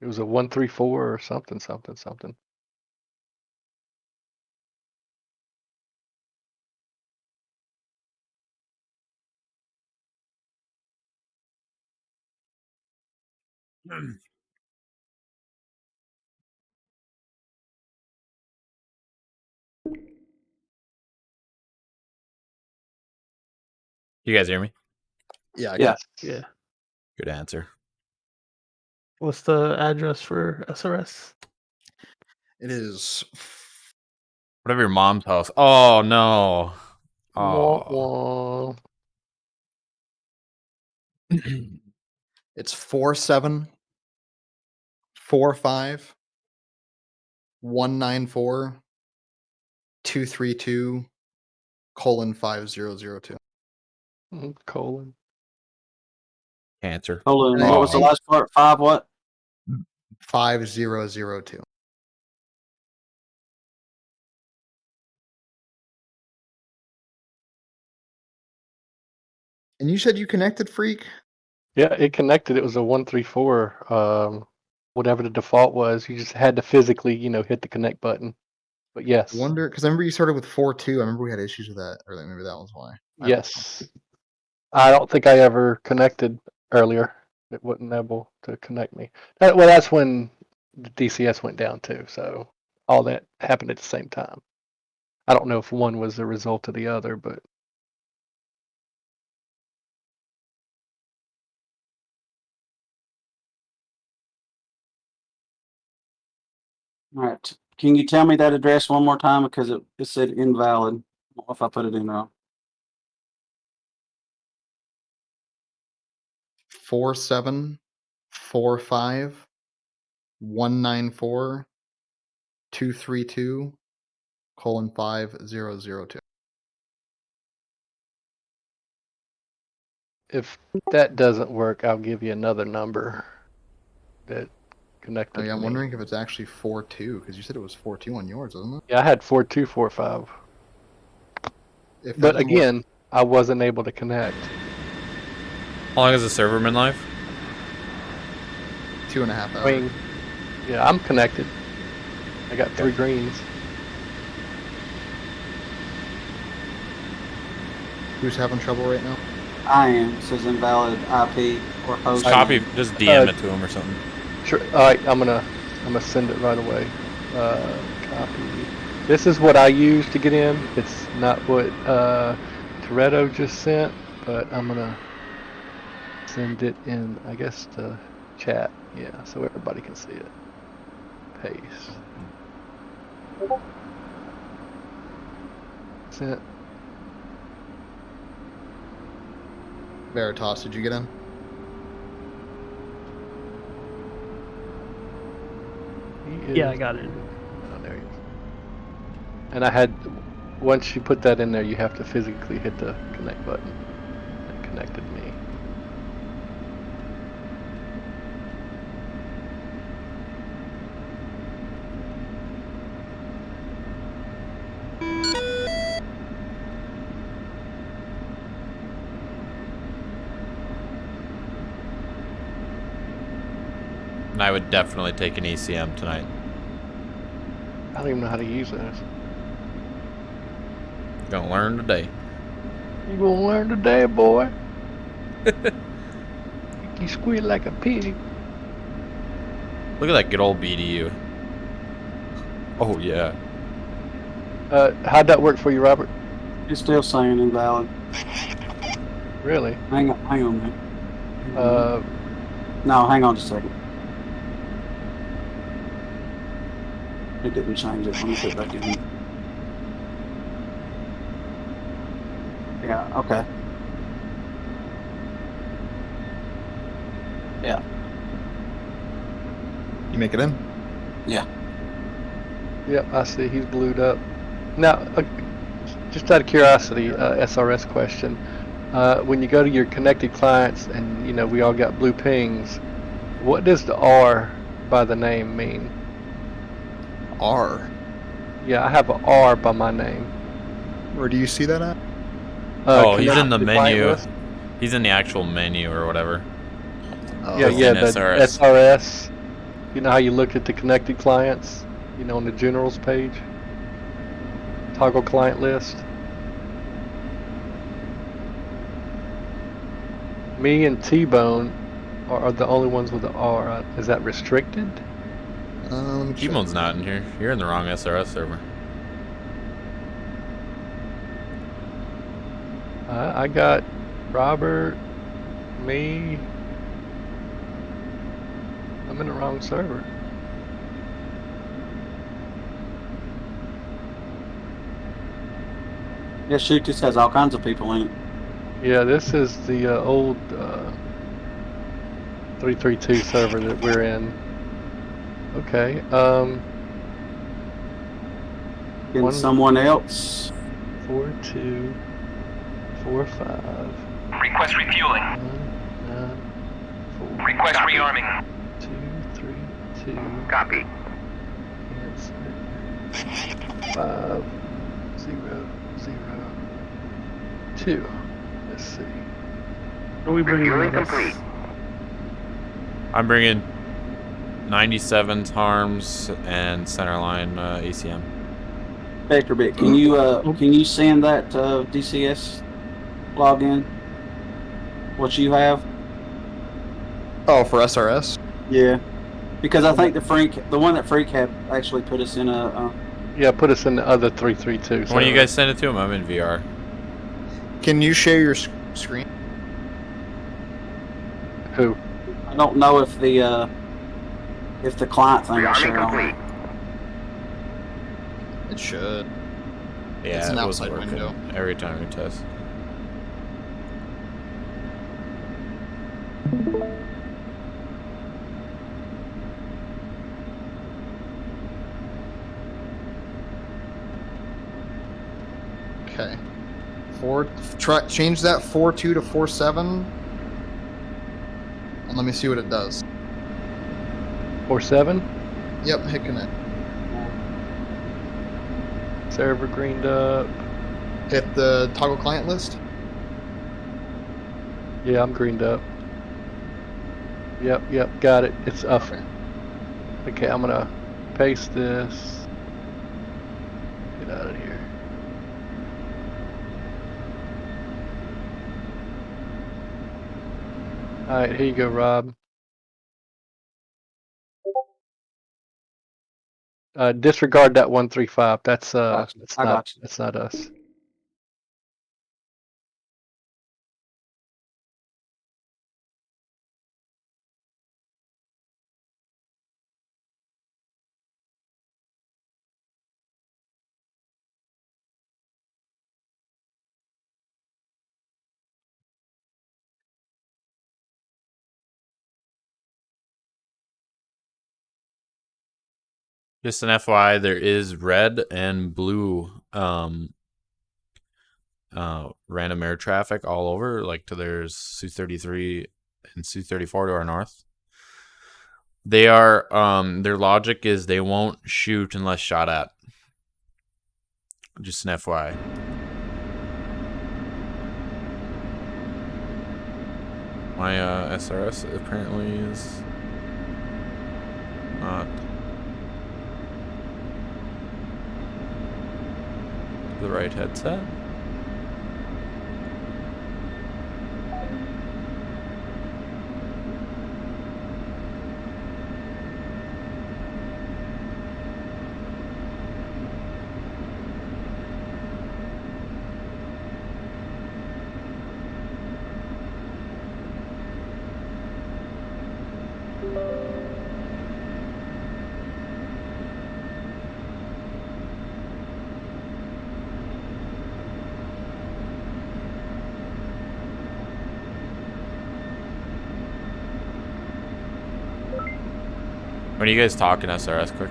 Speaker 4: It was a 134 or something.
Speaker 1: You guys hear me?
Speaker 2: Yeah. I got
Speaker 4: Yes.
Speaker 3: Yeah.
Speaker 1: Good answer.
Speaker 3: What's the address for SRS?
Speaker 2: It is.
Speaker 1: Whatever your mom's house. Oh no.
Speaker 4: Wah,
Speaker 1: Oh.
Speaker 4: wah.
Speaker 2: It's 4745194232:5002.
Speaker 4: Colon.
Speaker 1: Cancer.
Speaker 6: Hold on.
Speaker 2: And
Speaker 6: What was the last part? 5 what?
Speaker 2: 5002. And you said you connected, Freak?
Speaker 4: Yeah, it connected. It was a 134. Whatever the default was, you just had to physically, hit the connect button. But yes,
Speaker 2: I wonder, because I remember you started with 4.2. I remember we had issues with that, or maybe that was why. I don't know.
Speaker 4: yes. I don't think I ever connected earlier. It wasn't able to connect me. Well, that's when the DCS went down too. So all that happened at the same time. I don't know if one was the result of the other, but
Speaker 6: All right. Can you tell me that address one more time? Because it said invalid. What if I put it in wrong?
Speaker 2: 4745194232:5002.
Speaker 4: if that doesn't work, I'll give you another number that connected
Speaker 2: Oh, yeah,
Speaker 4: to
Speaker 2: I'm
Speaker 4: me.
Speaker 2: wondering if it's actually 4.2, because you said it was 4.2 on yours, wasn't it?
Speaker 4: Yeah, I had 4245.
Speaker 2: If that
Speaker 4: But
Speaker 2: doesn't work,
Speaker 4: again, I wasn't able to connect.
Speaker 1: How long has the server been live?
Speaker 2: 2.5 hours.
Speaker 4: I mean, yeah, I'm connected. I got 3 greens.
Speaker 2: Who's having trouble right now?
Speaker 6: I am. It says invalid IP or host.
Speaker 1: Just copy,
Speaker 6: name.
Speaker 1: just DM it to him or something.
Speaker 4: Sure. All right, I'm gonna send it right away. Copy. This is what I use to get in. It's not what Toretto just sent, but I'm gonna send it in, I guess, to chat. Yeah, so everybody can see it. Paste. Sent.
Speaker 2: Veritas, did you get in?
Speaker 3: Yeah, I got it.
Speaker 4: Oh, there he is. And I had, once you put that in there, you have to physically hit the connect button. It connected me.
Speaker 1: And I would definitely take an ECM tonight.
Speaker 4: I don't even know how to use those.
Speaker 1: Gonna learn today.
Speaker 4: You gonna learn today, boy. You squeal like a pig.
Speaker 1: Look at that good old BDU. Oh yeah.
Speaker 4: How'd that work for you, Robert?
Speaker 6: It's still saying invalid.
Speaker 4: Really?
Speaker 6: Hang on, man. No, hang on just a second. It didn't change it. Let me put it back in. Yeah. Okay.
Speaker 2: You make it in.
Speaker 4: Yep, I see. He's blued up. Now, just out of curiosity, SRS question. When you go to your connected clients and, we all got blue pings, what does the R by the name mean?
Speaker 2: R.
Speaker 4: Yeah, I have an R by my name.
Speaker 2: Where do you see that at?
Speaker 1: He's in the
Speaker 4: connected client
Speaker 1: menu.
Speaker 4: list?
Speaker 1: He's in the actual menu or whatever.
Speaker 2: Oh,
Speaker 4: Yeah,
Speaker 1: Within
Speaker 4: the
Speaker 1: SRS.
Speaker 4: SRS. You know how you look at the connected clients? On the generals page? Toggle client list. Me and T-Bone are the only ones with the R. Is that restricted?
Speaker 2: Let me check.
Speaker 1: T-Bone's not in here. You're in the wrong SRS server.
Speaker 4: I got Robert, me. I'm in the wrong server.
Speaker 6: Yeah, shoot, this has all kinds of people in it.
Speaker 4: Yeah, this is the old 332 server that we're in. Okay.
Speaker 6: Can someone else?
Speaker 4: 4245.
Speaker 7: Request refueling.
Speaker 4: 194.
Speaker 7: Request rearming.
Speaker 4: 232.
Speaker 7: Copy.
Speaker 4: Answer. 5 0 0 2. Let's see.
Speaker 3: What are we bringing
Speaker 7: Refueling
Speaker 3: with us?
Speaker 7: complete.
Speaker 1: I'm bringing 97s, harms, and centerline ACM.
Speaker 6: Vector bit. Can you send that DCS login? What you have?
Speaker 2: Oh, for SRS.
Speaker 6: Yeah. Because I think the one that Freak had actually put us in a.
Speaker 4: Yeah, put us in the other 332.
Speaker 1: When you guys send it to him, I'm in VR.
Speaker 2: Can you share your screen?
Speaker 4: Who?
Speaker 6: I don't know if the client thing is
Speaker 7: Rearming
Speaker 6: share on
Speaker 7: complete.
Speaker 2: It should.
Speaker 1: Yeah,
Speaker 2: It's an
Speaker 1: it
Speaker 2: outside
Speaker 1: wasn't working
Speaker 2: window.
Speaker 1: every time we test.
Speaker 2: Okay. Change that 4.2 to 4.7. And let me see what it does.
Speaker 4: 47?
Speaker 2: Yep, hit connect.
Speaker 4: Server greened up.
Speaker 2: Hit the toggle client list.
Speaker 4: Yeah, I'm greened up. Yep, got it. It's up. Okay, I'm gonna paste this. Get out of here. Alright, here you go, Rob. Disregard that 135. That's
Speaker 6: I got you.
Speaker 4: that's not us.
Speaker 1: Just an FYI, there is red and blue random air traffic all over. Like there's Su-33 and Su-34 to our north. They are their logic is they won't shoot unless shot at. Just an FYI. My SRS apparently is not the right headset. When are you guys talking SRS quick?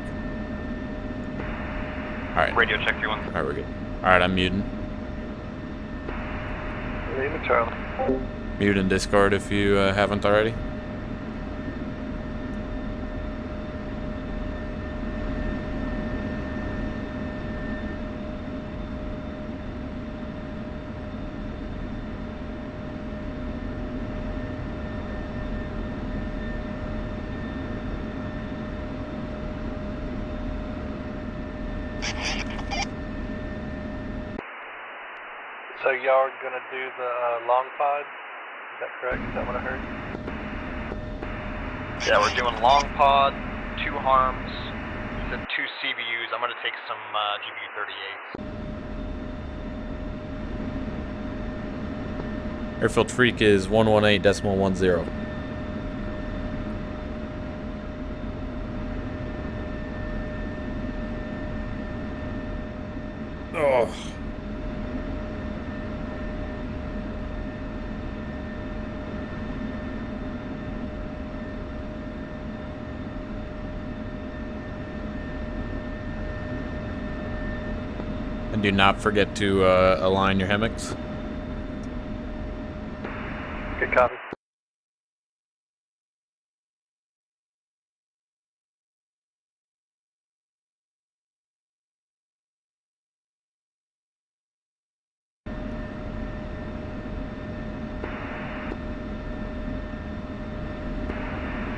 Speaker 1: Alright.
Speaker 7: Radio check 3-1.
Speaker 1: Alright, we're good. Alright, I'm muting.
Speaker 4: Lima Charlie.
Speaker 1: Mute in Discord if you haven't already.
Speaker 4: So y'all are gonna do the long pod? Is that correct? Is that what I heard?
Speaker 8: Yeah, we're doing long pod, 2 harms, the 2 CBUs. I'm gonna take some GBU 38s.
Speaker 1: Airfield Freak is 118.10. Oh. And do not forget to align your hammocks.
Speaker 4: Good copy.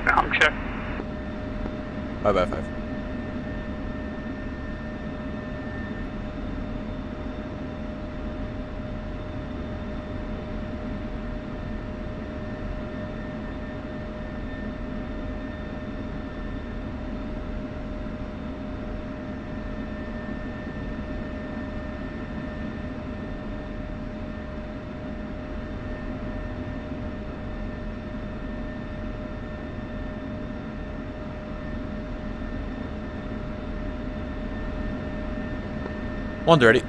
Speaker 8: Ground check.
Speaker 1: Bye-bye, 5. One's ready.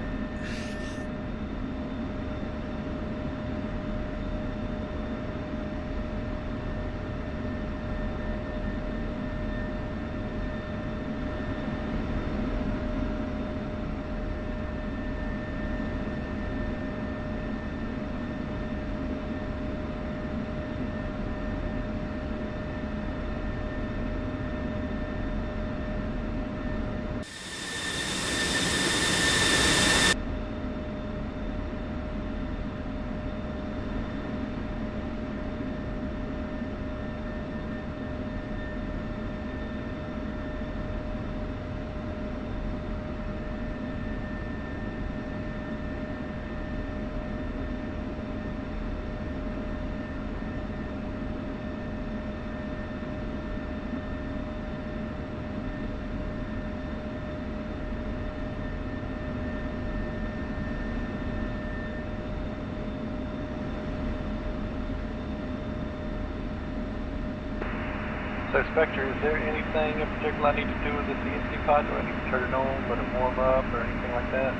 Speaker 4: So Spectre, is there anything in particular I need to do with the CNC pod? Do I need to turn it on, let it warm up, or anything like that?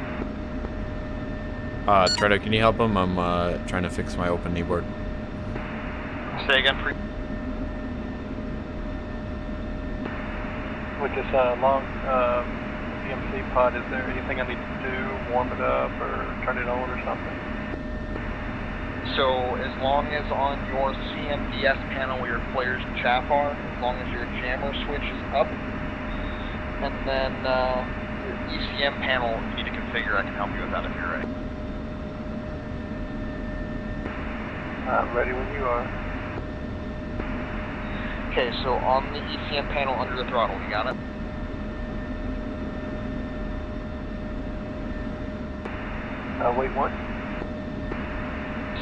Speaker 1: Tredo, can you help him? I'm trying to fix my open kneeboard.
Speaker 8: Say again, free.
Speaker 4: With this long CMC pod, is there anything I need to do, warm it up, or turn it on or something?
Speaker 8: So as long as on your CMDS panel where your flares and chaff are, as long as your jammer switch is up, and then your ECM panel you need to configure, I can help you with that if you're ready.
Speaker 4: I'm ready when you are.
Speaker 8: Okay, so on the ECM panel under the throttle, you got it?
Speaker 4: Wait, what?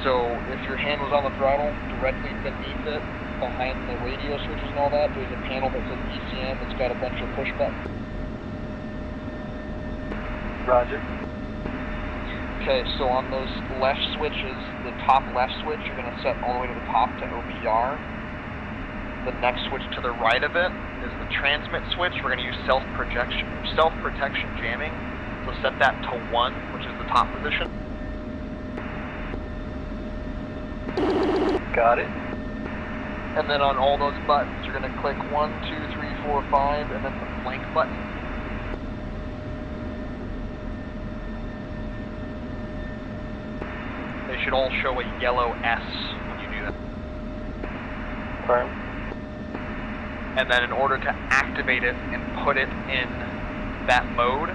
Speaker 8: So if your hand was on the throttle, directly beneath it, behind the radio switches and all that, there's a panel that says ECM. It's got a bunch of push buttons.
Speaker 4: Roger.
Speaker 8: Okay, so on those left switches, the top left switch, you're going to set all the way to the top to OPR. The next switch to the right of it is the transmit switch. We're going to use self-protection jamming. So set that to 1, which is the top position.
Speaker 4: Got it.
Speaker 8: And then on all those buttons, you're going to click 1, 2, 3, 4 or 5, and then the flank button. They should all show a yellow S when you do that.
Speaker 4: Firm.
Speaker 8: And then in order to activate it and put it in that mode,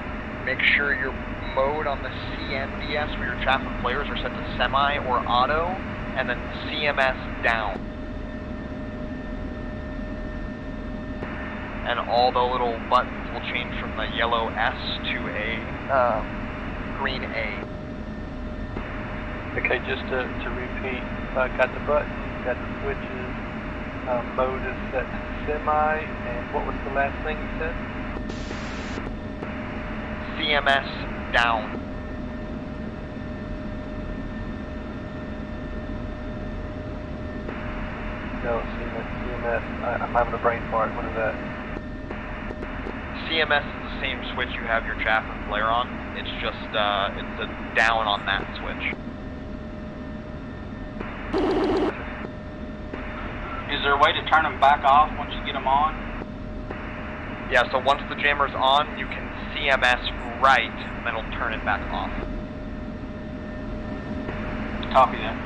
Speaker 8: make sure your mode on the CMDS for your chaplain players are set to semi or auto, and then CMS down. And all the little buttons will change from the yellow S to a green A.
Speaker 4: Okay, just to repeat, got the button, got the switches, mode is set to semi, and what was the last thing you said?
Speaker 8: CMS down.
Speaker 4: No, CMS. I'm having a brain fart. What is that?
Speaker 8: CMS is the same switch you have your chaplain player on. It's just, it's a down on that switch.
Speaker 9: Is there a way to turn them back off once you get them on?
Speaker 8: Yeah, so once the jammer's on, you can CMS right, and then it'll turn it back off.
Speaker 9: Copy that.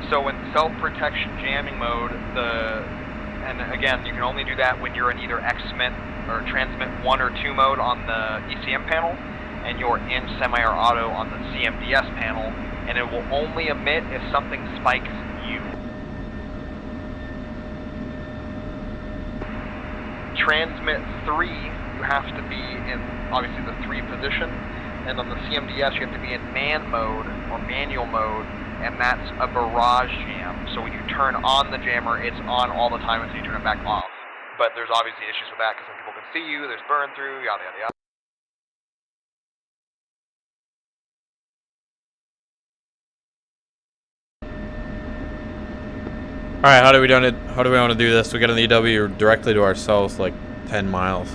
Speaker 8: So in self-protection jamming mode, and again, you can only do that when you're in either XMIT or transmit 1 or 2 mode on the ECM panel, and you're in semi or auto on the CMDS panel, and it will only emit if something spikes you. Transmit 3, you have to be in, obviously, the 3 position, and on the CMDS you have to be in man mode, or manual mode, and that's a barrage jam. So when you turn on the jammer, it's on all the time until you turn it back off. But there's obviously issues with that, because some people can see you, there's burn through, yada yada yada.
Speaker 1: All right, how do we want to do this? We got an EW directly to our south, like 10 miles.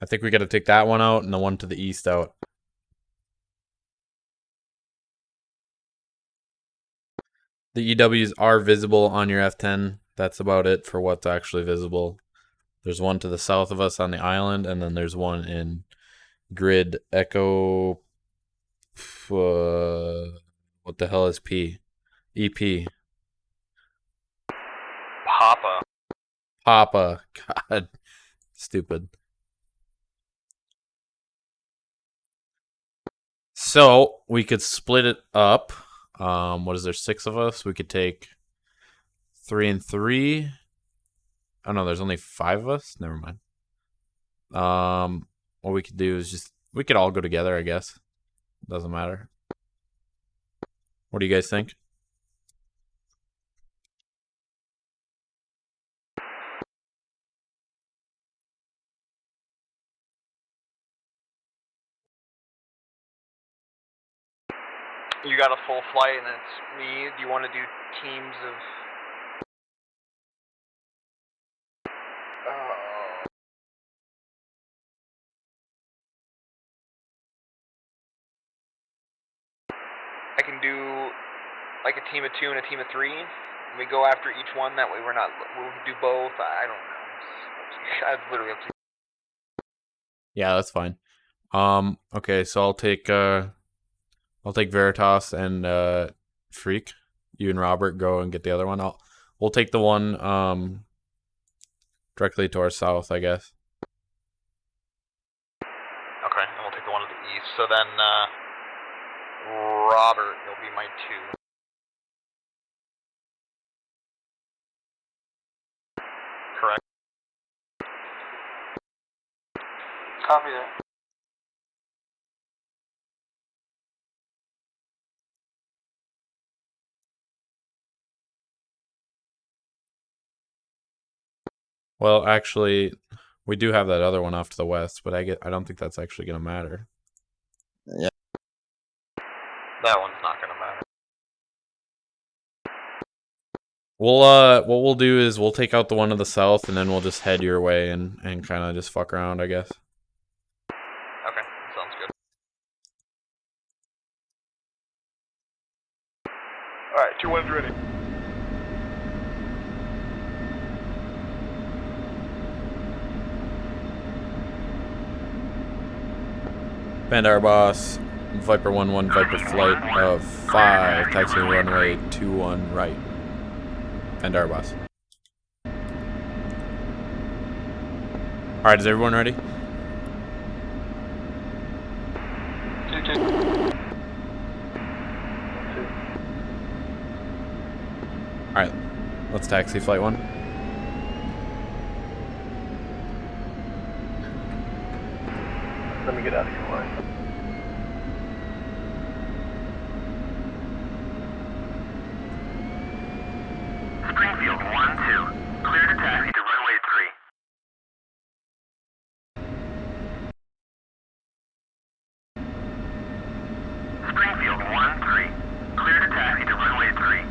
Speaker 1: I think we got to take that one out and the one to the east out. The EWs are visible on your F10. That's about it for what's actually visible. There's one to the south of us on the island, and then there's one in grid Echo. What the hell is P? EP. Papa. God. Stupid. So, we could split it up. What is there, 6 of us? We could take 3 and 3. Oh no, there's only 5 of us? Never mind. What we could do is we could all go together, I guess. Doesn't matter. What do you guys think?
Speaker 8: You got a full flight and it's me. Do you want to do teams of... I can do like a team of 2 and a team of 3. And we go after each one. That way we'll do both. I don't know. It's literally up to you.
Speaker 1: Yeah, that's fine. Okay, so I'll take Veritas and Freak. You and Robert go and get the other one. We'll take the one directly to our south, I guess.
Speaker 8: Okay, and we'll take the one to the east. So then Robert, you'll be my 2. Correct.
Speaker 9: Copy that.
Speaker 1: Well, actually, we do have that other one off to the west, but I don't think that's actually going to matter.
Speaker 2: Yeah.
Speaker 8: That one's not gonna matter.
Speaker 1: What we'll do is we'll take out the one to the south, and then we'll just head your way and kind of just fuck around, I guess.
Speaker 8: Okay, that sounds good. Alright, 2 ones ready.
Speaker 1: Bandar Boss, Viper 1-1, Viper flight of 5, taxiing runway 21 right. Bandar Boss. Alright, is everyone ready?
Speaker 9: 2-2.
Speaker 1: Alright, let's taxi flight 1.
Speaker 4: Let me get out of your way.
Speaker 7: Springfield 1-2. Clear to taxi to runway 3. Springfield 1-3. Clear to taxi to runway 3.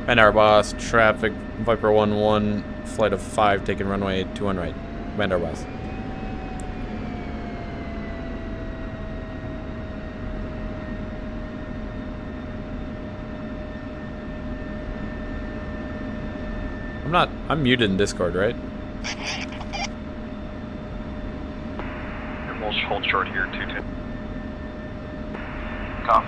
Speaker 1: Bandar Boss, traffic, Viper 1-1, flight of 5, taking runway 21 right. Bandar Boss. I'm muted in Discord, right?
Speaker 8: And we'll hold short here, 2-2.
Speaker 9: Copy.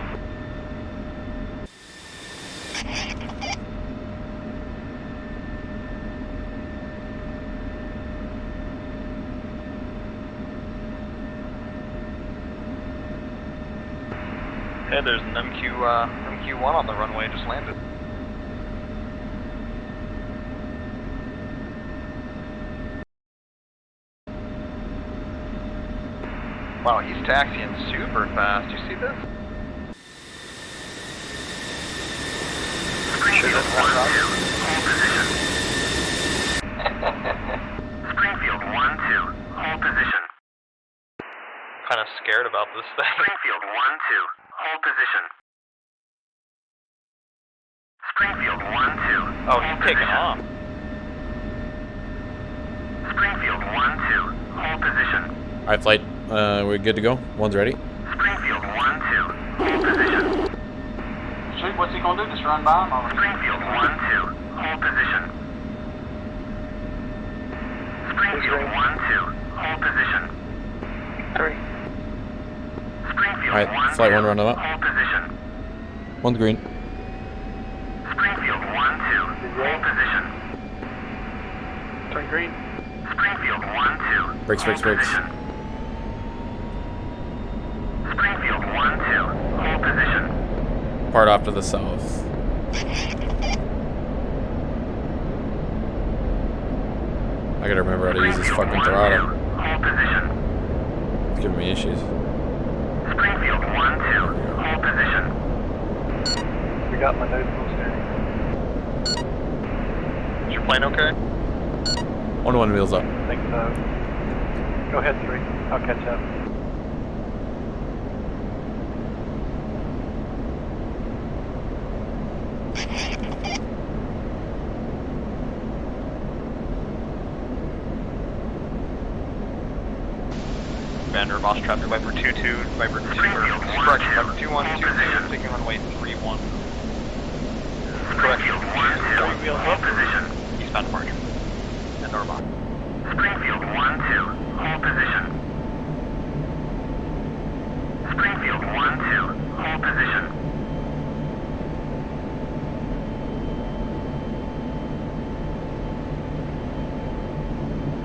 Speaker 8: Hey, there's an MQ1 on the runway, just landed. Wow, he's taxiing super fast. You see this?
Speaker 7: Springfield 1-2. Hold position. Springfield 1-2. Hold position.
Speaker 8: Kind of scared about this thing.
Speaker 7: Springfield 1-2. Hold position. Springfield 1-2.
Speaker 8: Oh, he's taking off.
Speaker 7: Springfield 1-2. Hold position.
Speaker 1: Alright, flight, we're good to go? One's ready?
Speaker 7: Springfield 1-2. Hold position.
Speaker 9: Shoot, what's he gonna do? Just run by him? Or...
Speaker 7: Springfield 1-2. Hold position. Springfield 1-2. Hold position.
Speaker 8: 3.
Speaker 7: Springfield
Speaker 1: Alright,
Speaker 7: 1-2.
Speaker 1: flight 1 run up.
Speaker 7: Hold position.
Speaker 1: One's green.
Speaker 7: Springfield 1-2. Hold position.
Speaker 4: Turn green.
Speaker 7: Springfield 1-2.
Speaker 1: Brakes, brakes,
Speaker 7: Hold
Speaker 1: brakes.
Speaker 7: position. Springfield 1-2. Hold position.
Speaker 1: Part off to the south. I gotta remember how to use this fucking throttle.
Speaker 7: Hold position.
Speaker 1: It's giving me issues.
Speaker 7: Springfield 1-2. Hold position.
Speaker 4: We got my nose full steering.
Speaker 8: Is your plane okay?
Speaker 1: 1-1 wheels up.
Speaker 4: I think so. Go ahead, 3. I'll catch up.
Speaker 8: Bandar Boss, traffic Viper 2-2, Viper 2, correction, Viper 2-1, 2-2, taking runway 3-1. Correction,
Speaker 7: Springfield 1-2. Hold position.
Speaker 8: eastbound departure. Bandar Boss.
Speaker 7: Springfield 1-2. Hold position. Springfield 1-2. Hold position.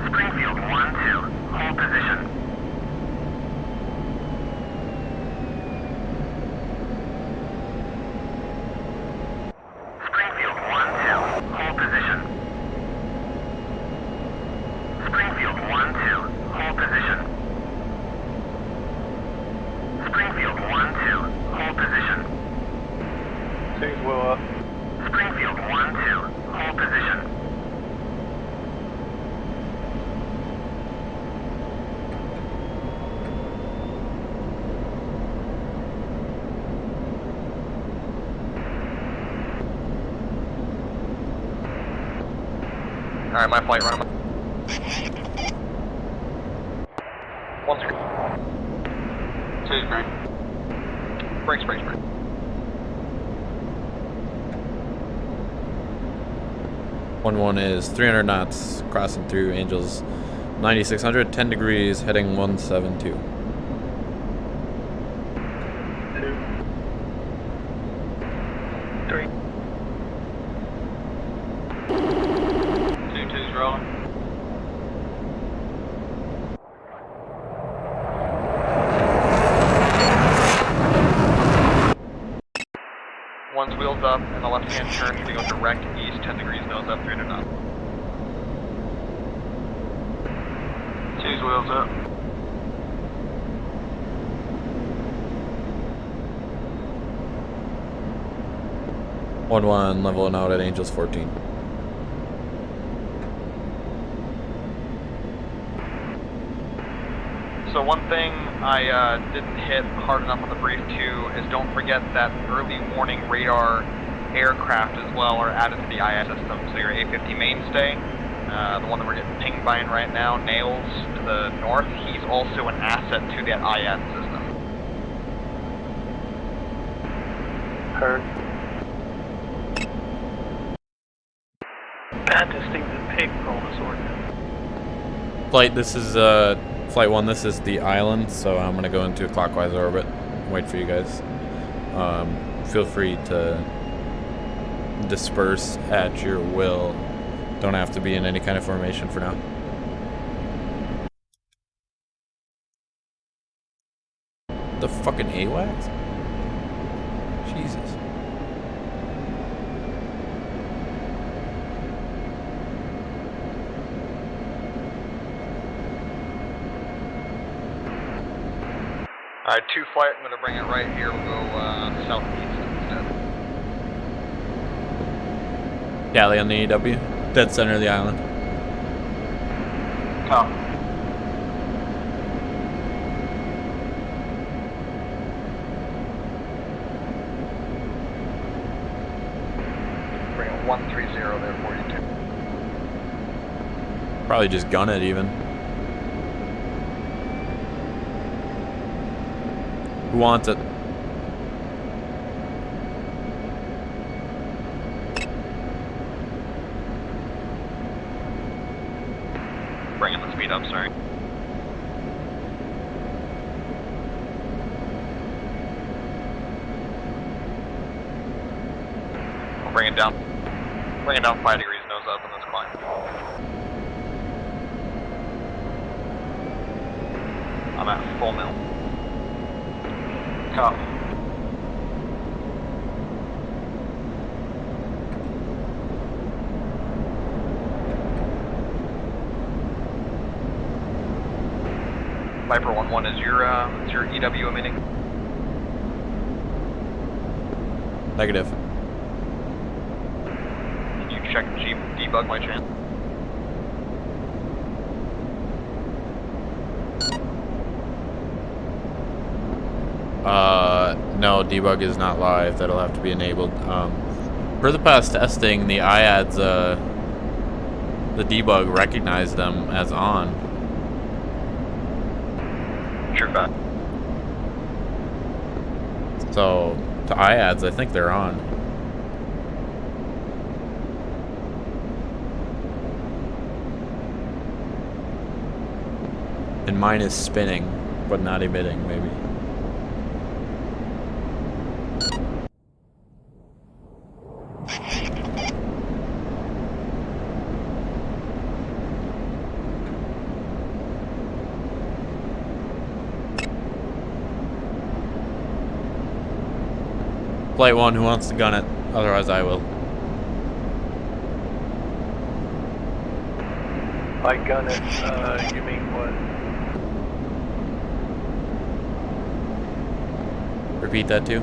Speaker 7: Springfield 1-2. Hold position. Springfield 1-2. Hold position. Springfield 1-2. Hold position. Springfield 1-2. Hold position.
Speaker 4: 2's well up.
Speaker 7: Springfield 1-2. Hold position.
Speaker 8: Alright, my flight run. One's green.
Speaker 9: Two's green.
Speaker 8: Brakes.
Speaker 1: 1-1 is 300 knots, crossing through Angels 9600, 10 degrees, heading 172.
Speaker 8: 2. 3.
Speaker 9: 2-2's rolling.
Speaker 8: One's wheels up, and the left-hand turn to go direct east, 10 degrees, nose up, 300 knots.
Speaker 9: 2's wheels up.
Speaker 1: One leveling out at Angels 14.
Speaker 8: So one thing I didn't hit hard enough on the brief too is don't forget that early warning radar aircraft as well are added to the IADS system. So your A50 mainstay, the one that we're getting pinged by right now, Nails to the north, he's also an asset to that IADS system.
Speaker 4: Heard.
Speaker 8: Bad distinctive pig roll this ordinance.
Speaker 1: Flight, this is Flight 1, this is the island, so I'm going to go into a clockwise orbit. Wait for you guys. Feel free to disperse at your will. Don't have to be in any kind of formation for now. The fucking AWACS? Jesus.
Speaker 8: Alright, 2 flight, I'm going to bring it right here, we'll go southeast instead.
Speaker 1: Galley on the AEW, dead center of the island.
Speaker 9: Copy.
Speaker 8: Bring a 130 there for you too.
Speaker 1: Probably just gun it even. Who wants it?
Speaker 8: Bringing the speed up, sorry. I'll bring it down. Bring it down 5 degrees, nose up on this climb. I'm at full mil.
Speaker 9: Copy.
Speaker 8: Viper 1-1 is your EW emitting?
Speaker 1: Negative.
Speaker 8: Can you check debug by chance?
Speaker 1: No, debug is not live. That'll have to be enabled. For the past testing, the IADS, the debug recognized them as on.
Speaker 8: Sure fact.
Speaker 1: So, to IADS, I think they're on. And mine is spinning, but not emitting, maybe. Flight 1, who wants to gun it? Otherwise, I will.
Speaker 4: By gun it, you mean what?
Speaker 1: Repeat that too.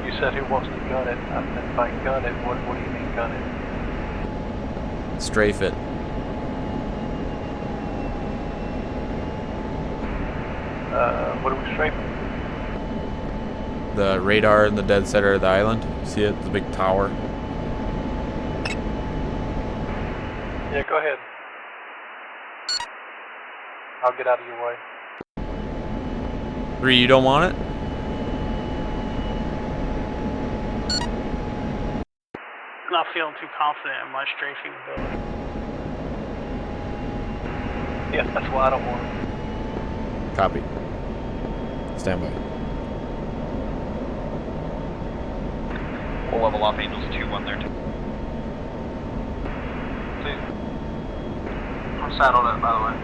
Speaker 4: You said who wants to gun it? I meant by gun it, what do you mean gun it?
Speaker 1: Strafe it.
Speaker 4: What are we strafing?
Speaker 1: The radar in the dead center of the island. See it? The big tower.
Speaker 4: Yeah, go ahead. I'll get out of your way.
Speaker 1: 3, you don't want it?
Speaker 3: I'm not feeling too confident in my strafing ability.
Speaker 4: Yeah, that's why I don't want it.
Speaker 1: Copy. Stand by.
Speaker 8: We'll level off Angels 2-1 there too.
Speaker 9: I'm saddled up, by the way.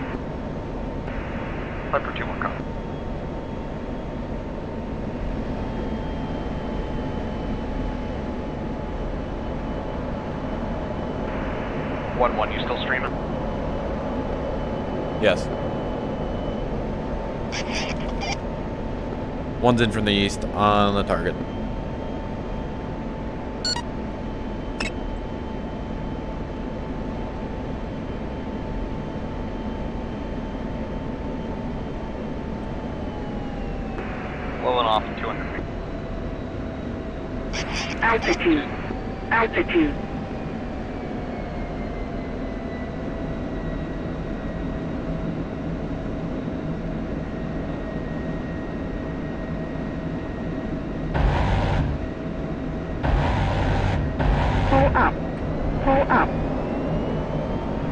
Speaker 8: Viper 2-1 copy. One, you still streaming?
Speaker 1: Yes. One's in from the east on the target.
Speaker 8: Blowing off 200 feet.
Speaker 7: Altitude. Pull up.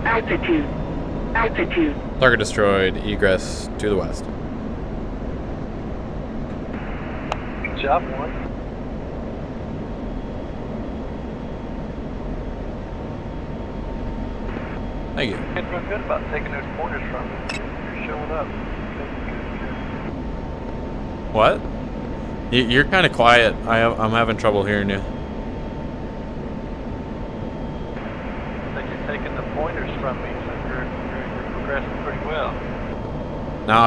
Speaker 7: Altitude.
Speaker 1: Target destroyed. Egress to the west.
Speaker 4: Good job, one.
Speaker 1: Thank you.
Speaker 4: Getting real good about taking those pointers from you. You're showing up. Good.
Speaker 1: What? You're kind of quiet. I'm having trouble hearing you.
Speaker 4: I think you're taking the pointers from me, so you're progressing pretty well.
Speaker 1: Now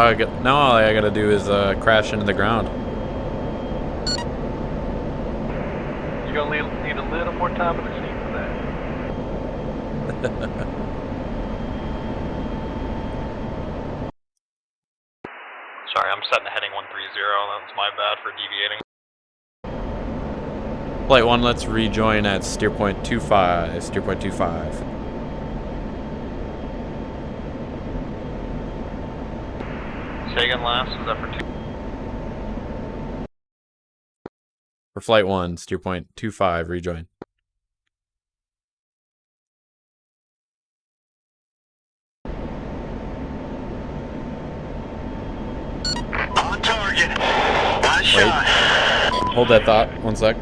Speaker 1: all I gotta do is crash into the ground.
Speaker 4: You're gonna need a little more time in the seat for that.
Speaker 8: Sorry, I'm setting a heading 130. That was my bad for deviating.
Speaker 1: Flight 1, let's rejoin at steer point 25. Steer point 25.
Speaker 8: Say again last, was that for 2?
Speaker 1: For flight 1, steer point 25, rejoin.
Speaker 7: On target. Nice shot.
Speaker 1: Hold that thought. 1 sec.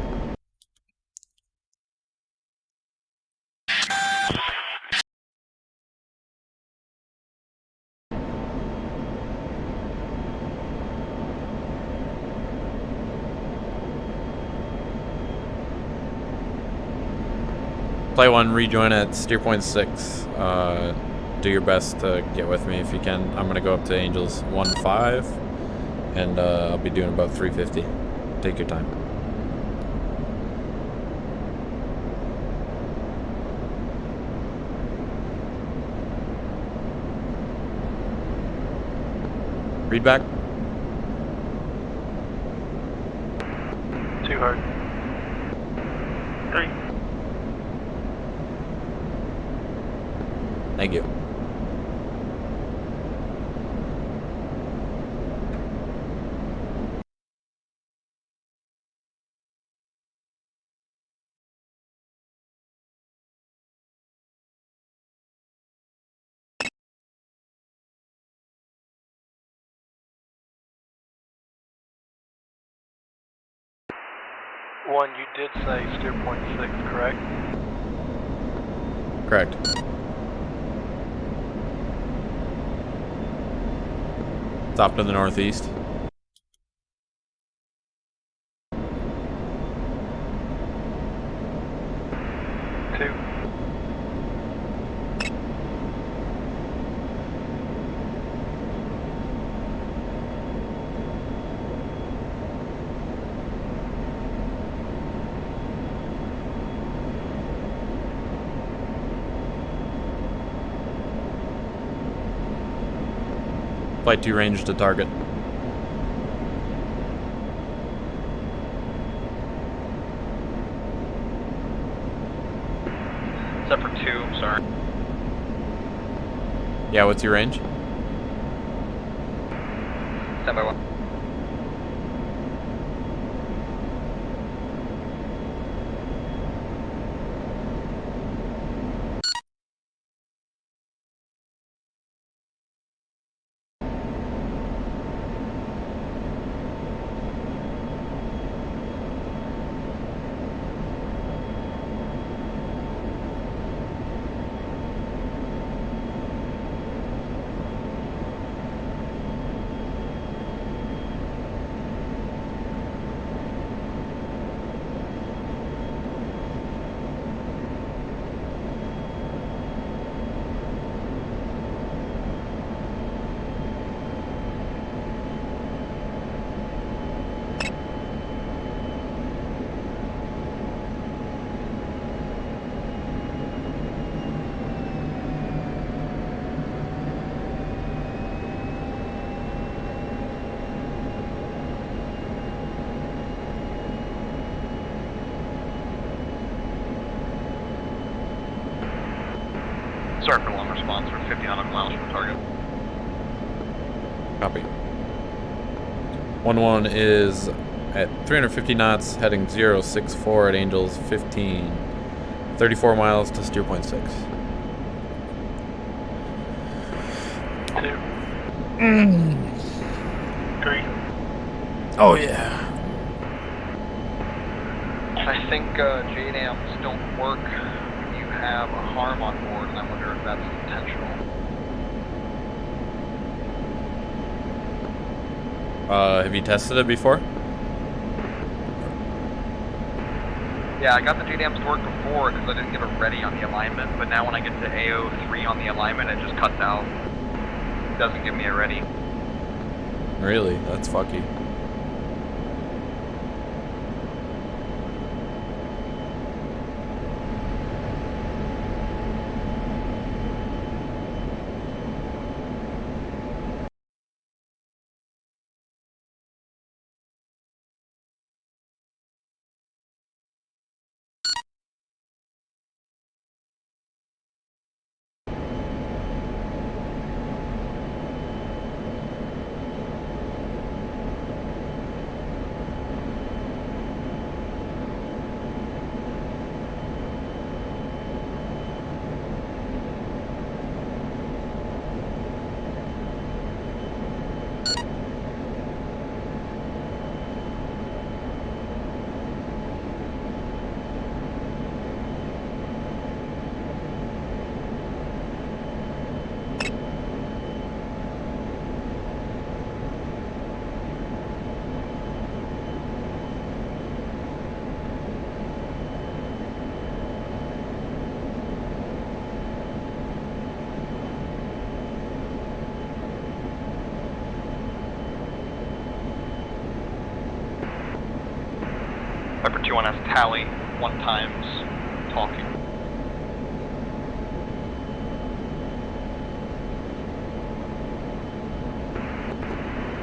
Speaker 1: Flight 1, rejoin at steer point 6. Do your best to get with me if you can. I'm gonna go up to Angels 1-5, and I'll be doing about 350. Take your time. Read back.
Speaker 4: Too hard.
Speaker 3: 3.
Speaker 1: Thank you.
Speaker 4: One, you did say steer point 6, correct?
Speaker 1: Correct. It's off to the northeast.
Speaker 4: Two.
Speaker 1: Flight 2 range to target.
Speaker 8: Except for 2, I'm sorry.
Speaker 1: Yeah, what's your range?
Speaker 8: Stand by 1. Sorry for the long response. We're 50 nautical miles from the target.
Speaker 1: Copy. 1-1 is at 350 knots, heading 064 at Angels 15. 34 miles to steer point 6.
Speaker 9: 2.
Speaker 1: Mm.
Speaker 9: 3.
Speaker 1: Oh yeah.
Speaker 8: I think JDAMs don't work when you have a harm on board, and I wonder if that's intentional.
Speaker 1: Have you tested it before?
Speaker 8: Yeah, I got the JDAMs to work before because I didn't get it ready on the alignment, but now when I get to AO3 on the alignment, it just cuts out. It doesn't give me a ready.
Speaker 1: Really? That's fucky.
Speaker 8: Viper 2-1 has tally 1 times talking.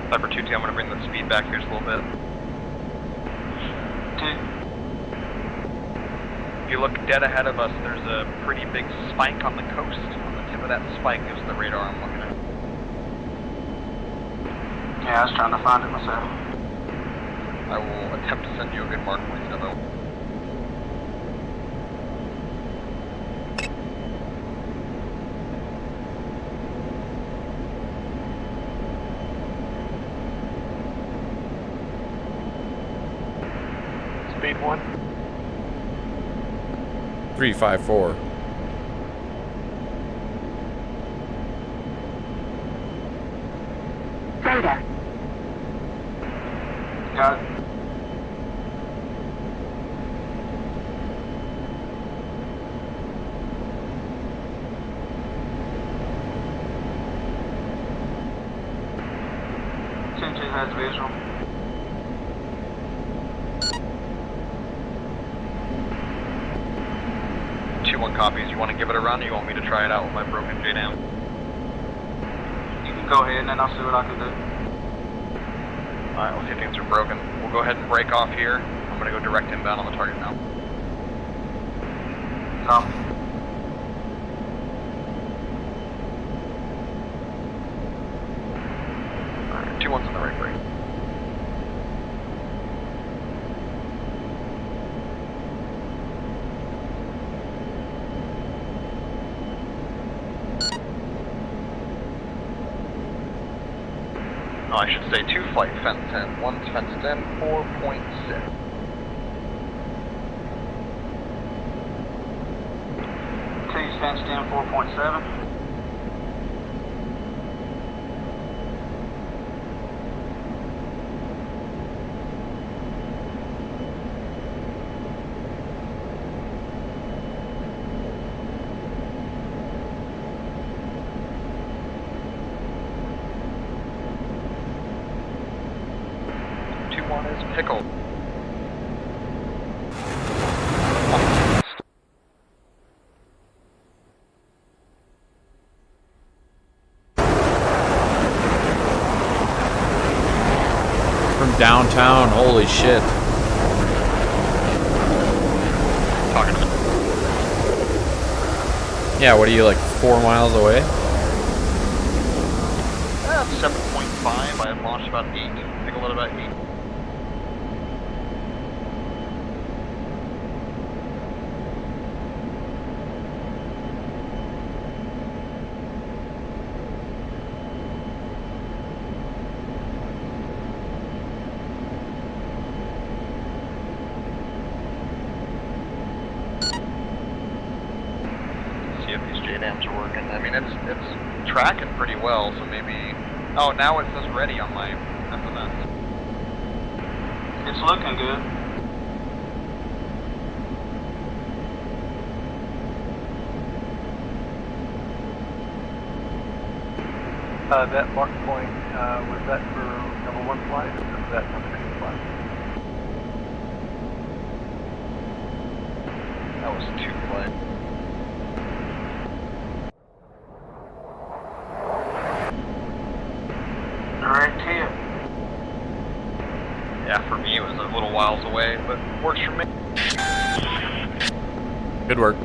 Speaker 8: Viper 2-2, I'm going to bring the speed back here just a little bit.
Speaker 9: 2.
Speaker 8: If you look dead ahead of us, there's a pretty big spike on the coast. On the tip of that spike is the radar I'm looking at.
Speaker 9: Yeah, I was trying to find it myself.
Speaker 8: I will attempt to send you a good mark when it's done.
Speaker 4: Speed 1.
Speaker 1: 354.
Speaker 7: Radar.
Speaker 9: Got it. Two has visual.
Speaker 8: Copies. You want to give it a run, or you want me to try it out with my broken JDAM?
Speaker 9: You can go ahead and then I'll see what I can do.
Speaker 8: Alright, we'll see if things are broken. We'll go ahead and break off here. I'm going to go direct inbound on the target now.
Speaker 9: Copy.
Speaker 8: Alright, 2-1's in the right brake. Oh, I should say 2 flight fenced in. 1's fenced in, 4.6.
Speaker 9: 2's fenced in, 4.7.
Speaker 8: Is pickled.
Speaker 1: From downtown, holy shit.
Speaker 8: Talking to me.
Speaker 1: Yeah, what are you, like 4 miles away?
Speaker 8: 7.5. I had launched about 8. Pickled at about 8. See if these JDAMs are working. I mean, it's tracking pretty well, so maybe... Oh, now it says ready on my SMS.
Speaker 9: It's looking good.
Speaker 4: That mark point, was that for number 1 flight or was that number 2 flight?
Speaker 8: That was 2 flight.
Speaker 9: Direct hit.
Speaker 8: Yeah, for me it was a little whiles away, but works for me.
Speaker 1: Good work.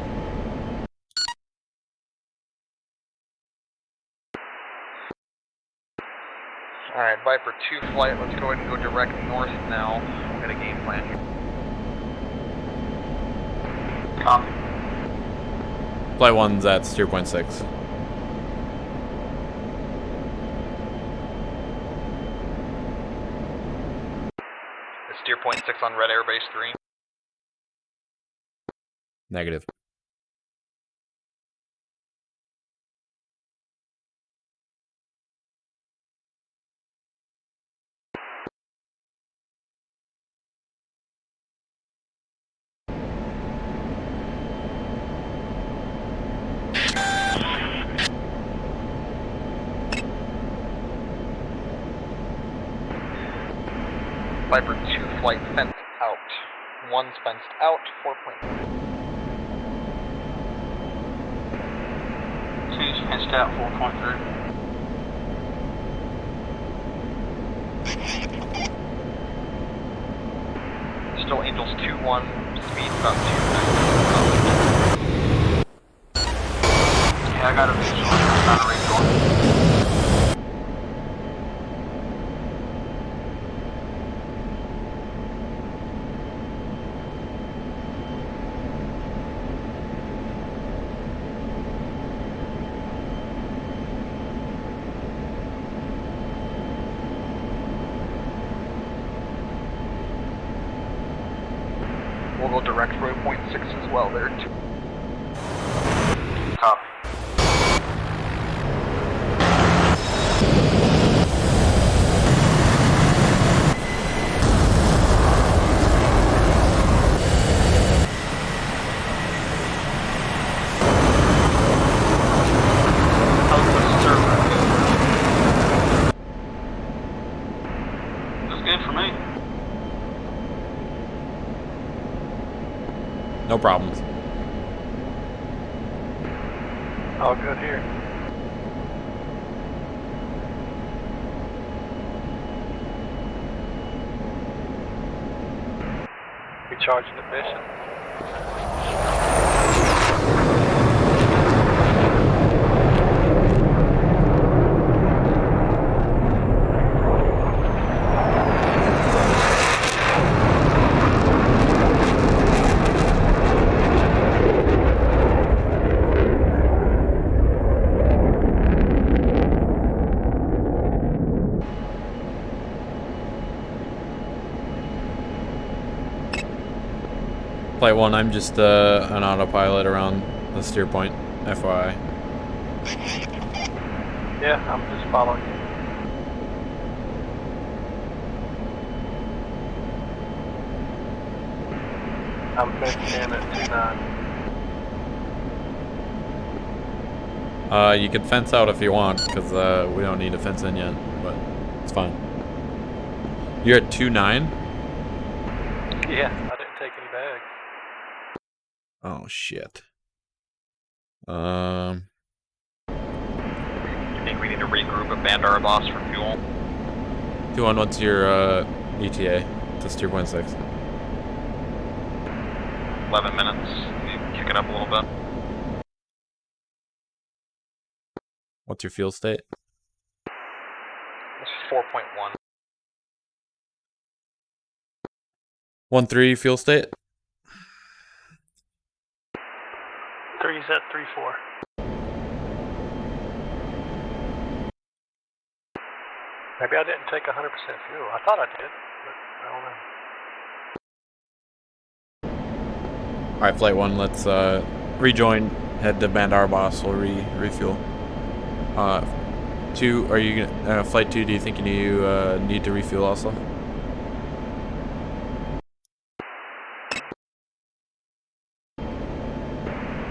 Speaker 8: Alright, Viper 2 flight, let's go ahead and go direct north now. We'll get a game plan here.
Speaker 9: Copy.
Speaker 1: Flight 1's at 0.6.
Speaker 8: It's steer point 6 on red airbase 3.
Speaker 1: Negative.
Speaker 8: Viper 2 flight fenced out. 1's fenced out, 4.3.
Speaker 9: 2's fenced out, 4.3.
Speaker 8: Still Angels 2-1, speed about 2.
Speaker 9: Yeah, I got a visual. I'm trying to rejoin.
Speaker 8: We'll go direct for 0.6 as well there too.
Speaker 9: Copy. That's good for me.
Speaker 1: No problems.
Speaker 4: All good here. Recharging the mission.
Speaker 1: Flight 1, I'm just an autopilot around the steer point, FYI.
Speaker 4: Yeah, I'm just following you. I'm fenced in at 2-9.
Speaker 1: You can fence out if you want, because we don't need to fence in yet, but it's fine. You're at 2-9?
Speaker 4: Yeah, I didn't take any bags.
Speaker 1: Oh, shit.
Speaker 8: You think we need to regroup at Bandar Boss for fuel?
Speaker 1: 2-1, what's your ETA to steer point 6?
Speaker 8: 11 minutes. You kick it up a little bit.
Speaker 1: What's your fuel state?
Speaker 8: It's 4.1.
Speaker 1: 1-3 fuel state?
Speaker 4: 3's at 3-4. Maybe I didn't take 100% fuel. I thought I did, but I don't know.
Speaker 1: Alright, Flight 1, let's rejoin, head to Bandar Boss, we'll refuel. 2, are you gonna, Flight 2, do you think you need to refuel also?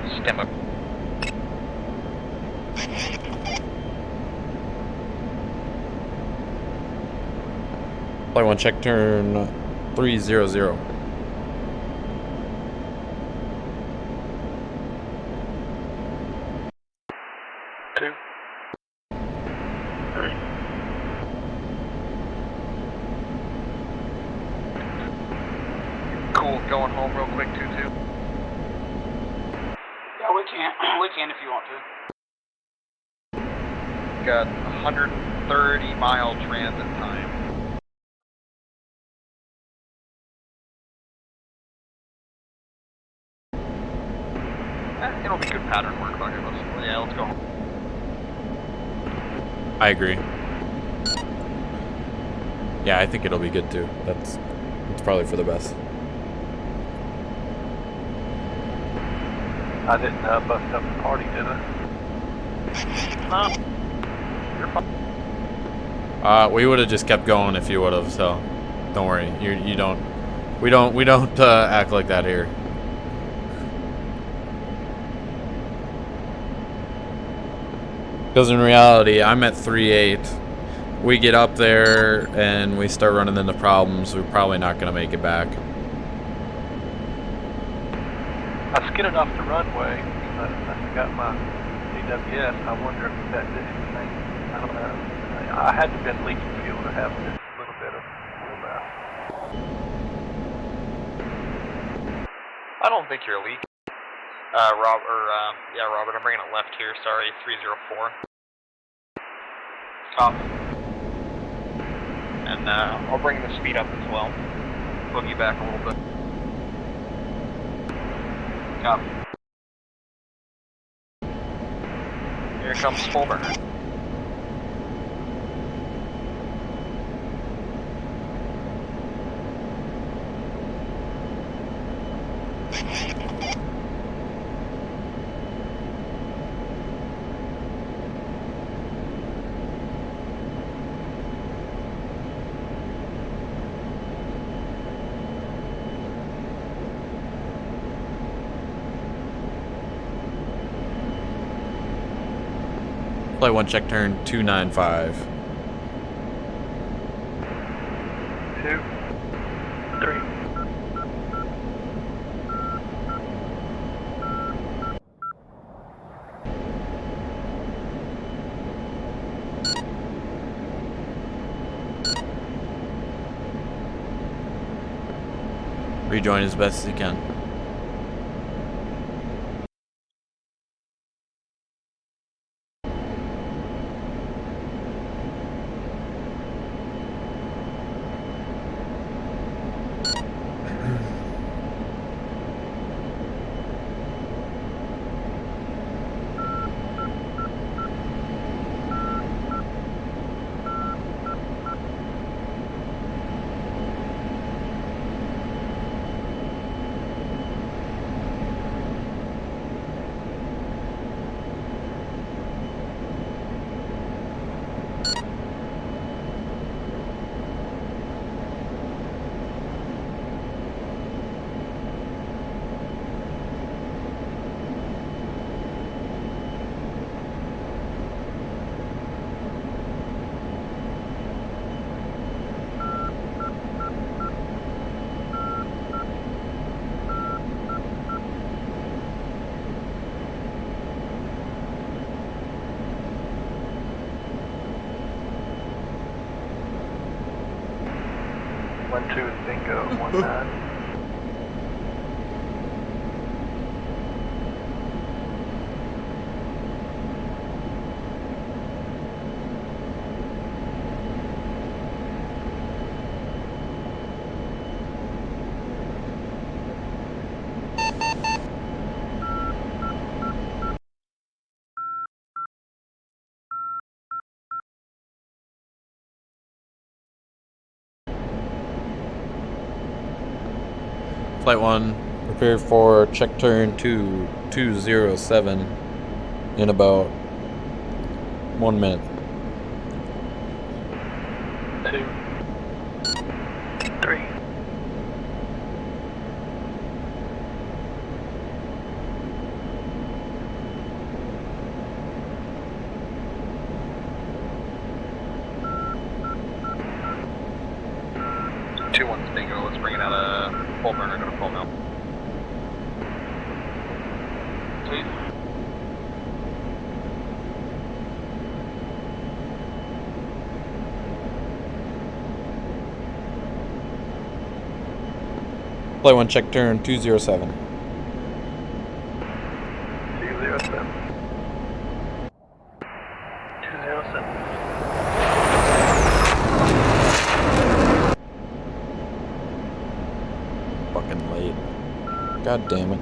Speaker 8: Stand up.
Speaker 1: Flight 1, check turn 300.
Speaker 8: Cool, going home real quick, 2-2.
Speaker 9: Yeah, we can if you want to.
Speaker 8: Got 130 mile transit time. It'll be good pattern work, okay, yeah, let's go home.
Speaker 1: I agree. Yeah, I think it'll be good too. It's probably for the best.
Speaker 4: I didn't bust up the party, did I?
Speaker 8: No. You're fine.
Speaker 1: We would have just kept going if you would have, so don't worry. You don't. We don't act like that here. Because in reality, I'm at 3-8. We get up there and we start running into problems. We're probably not gonna make it back.
Speaker 4: I skidded off the runway, but I forgot my AWS. I wonder if that did anything. I don't know. I had to have been leaking fuel to have this little bit of fuel left.
Speaker 8: I don't think you're leaking. Robert, I'm bringing it left here, sorry, 304. Copy. And I'll bring the speed up as well. Boogie back a little bit. Copy. Here comes full burn.
Speaker 1: Flight 1, check turn 295.
Speaker 4: 2, 3.
Speaker 1: Rejoin as best as you can.
Speaker 4: 1-2 is bingo. 1-9.
Speaker 1: Flight 1, prepare for check turn 207 in about 1 minute.
Speaker 4: 2, 3.
Speaker 8: Two one's bingo. Let's bring it out of full burner. Go to full mill. Please.
Speaker 1: Flight 1, check turn 207.
Speaker 4: 207. 207.
Speaker 1: Fucking late. God damn it.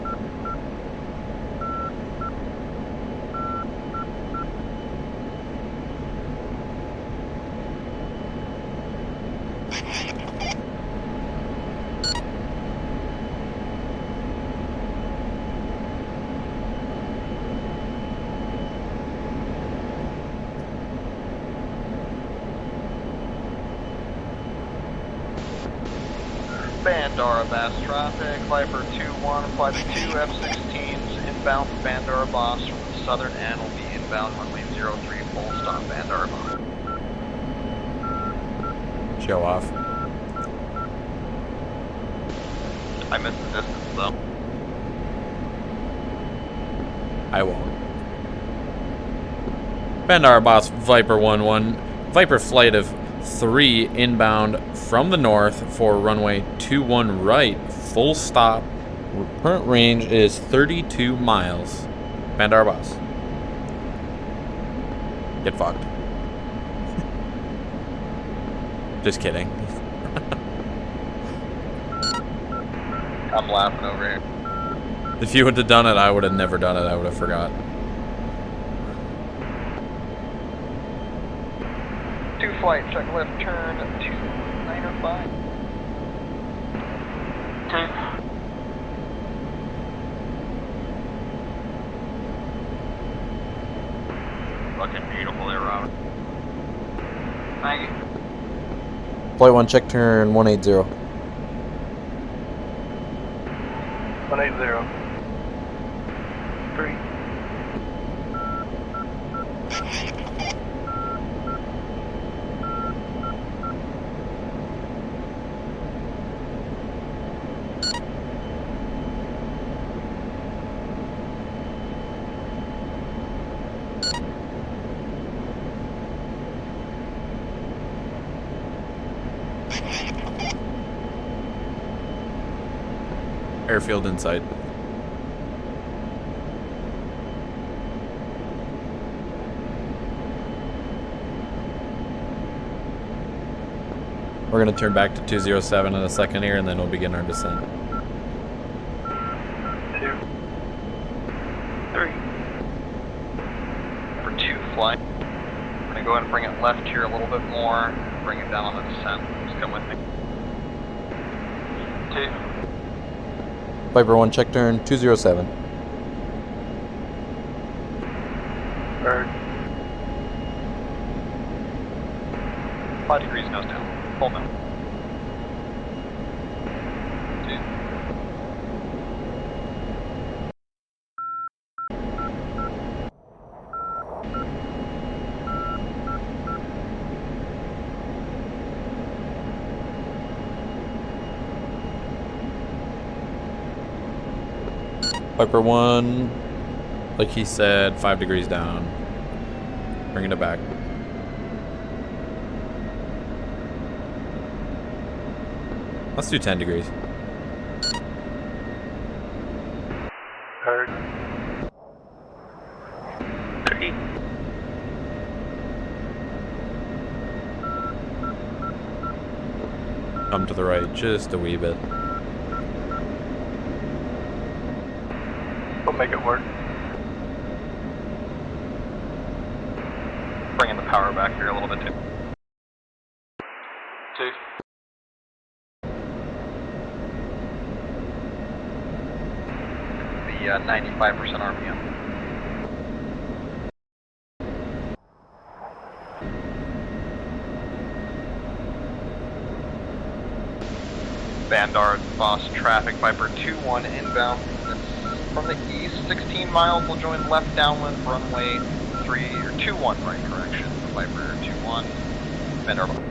Speaker 8: Bandara Bass traffic, Viper 2-1, flight 2 F-16s inbound from Bandara Boss from the southern end will be inbound runway 03 full stop Bandara Boss.
Speaker 1: Show off.
Speaker 8: I missed the distance though.
Speaker 1: I won't. Bandara Boss, Viper 1-1. Viper flight of 3 inbound from the north for runway 21 right, full stop. Current range is 32 miles. Bandara Boss. Get fucked. Just kidding.
Speaker 8: I'm laughing over here.
Speaker 1: If you would have done it, I would have never done it. I would have forgot.
Speaker 8: 2 flight, check left turn 2905. 2. Fucking beautiful there, Robert. Thank you.
Speaker 1: Flight 1, check turn 180.
Speaker 4: 180. 3.
Speaker 1: Airfield in sight. We're going to turn back to 207 in a second here, and then we'll begin our descent.
Speaker 4: 2, 3.
Speaker 8: For 2 flight. We're gonna go ahead and bring it left here a little bit more. Bring it down on the descent. Just come with me. 2.
Speaker 1: Viper 1, check turn 207.
Speaker 4: Bird.
Speaker 8: 5 degrees nose down. Full mill. 2.
Speaker 1: Viper 1, like he said, 5 degrees down. Bringing it back. Let's do 10 degrees.
Speaker 4: Heard.
Speaker 3: 3.
Speaker 1: Come to the right just a wee bit.
Speaker 4: We'll make it work.
Speaker 8: Bringing the power back here a little bit too. 2. The 95% RPM. Bandar Boss Traffic Viper 2-1 inbound from the east, 16 miles will join left downwind runway 3 or 2-1 right correction. Viper 2-1 Bandar Boss.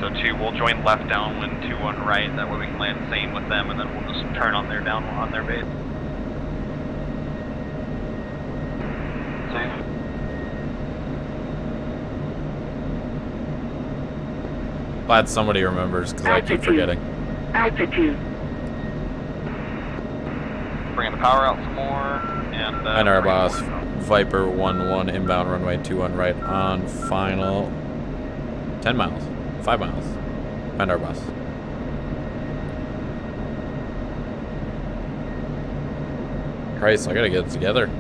Speaker 8: So 2 we'll join left downwind 2-1 right, that way we can land same with them and then we'll just turn on their down on their base. 2.
Speaker 1: Glad somebody remembers, because I keep forgetting.
Speaker 7: Altitude.
Speaker 8: Bringing the power out some more, and
Speaker 1: Our boss, Viper 1-1 inbound runway 2-1 right on final 10 miles, 5 miles. And our boss. Christ, I gotta get it together.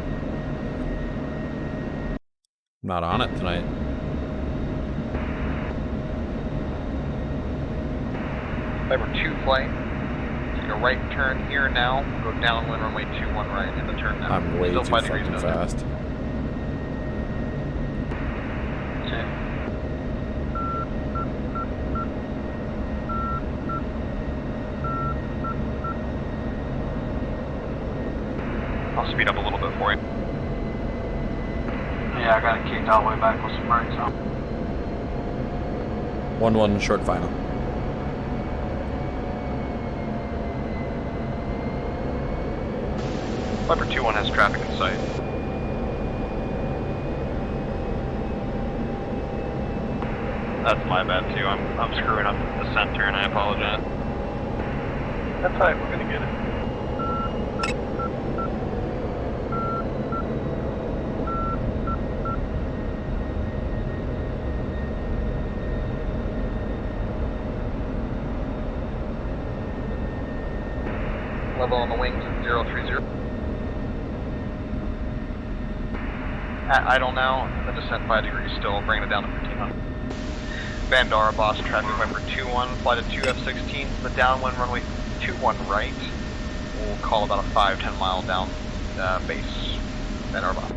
Speaker 1: I'm not on it tonight.
Speaker 8: Viper 2 flight. Take a right turn here now. Go downwind runway 21 right in the turn now.
Speaker 1: I'm way
Speaker 8: Still
Speaker 1: too
Speaker 8: 5 degrees
Speaker 1: fucking
Speaker 8: nose.
Speaker 1: fast.
Speaker 8: Okay. I'll speed up a little bit for you.
Speaker 9: Yeah, I got it kicked all the way back with some brakes on.
Speaker 1: 1-1 short final.
Speaker 8: Viper 2-1 has traffic in sight. That's my bad too. I'm screwing up the center and I apologize.
Speaker 4: That's alright, we're gonna get it.
Speaker 8: Level on the wings at 030. At idle now, the descent 5 degrees still, bringing it down to 1500. Bandara Boss Traffic Viper 2-1, flight of 2 F-16s, the downwind runway 21 right. We'll call about a 5-10 mile down base, Bandara Boss.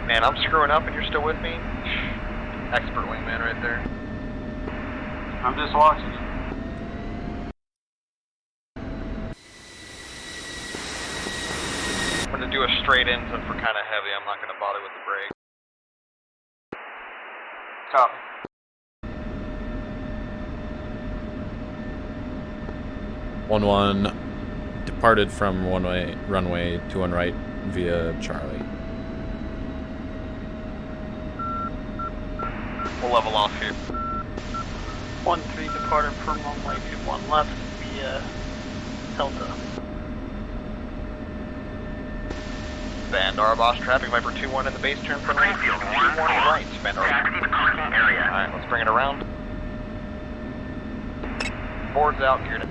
Speaker 8: Man, I'm screwing up and you're still with me? Expert wingman right there.
Speaker 9: I'm just watching.
Speaker 8: I'm gonna do a straight in since we're kinda heavy, I'm not gonna bother with the brake.
Speaker 9: Copy.
Speaker 1: One departed from runway 21 right via Charlie.
Speaker 8: We'll level off here.
Speaker 3: 1-3 departed from runway 21 left via Delta.
Speaker 8: Bandara Boss Traffic Viper 2-1 in the base turn from right. 2-1 right, Bandara. Alright, let's bring it around. Boards out, geared in.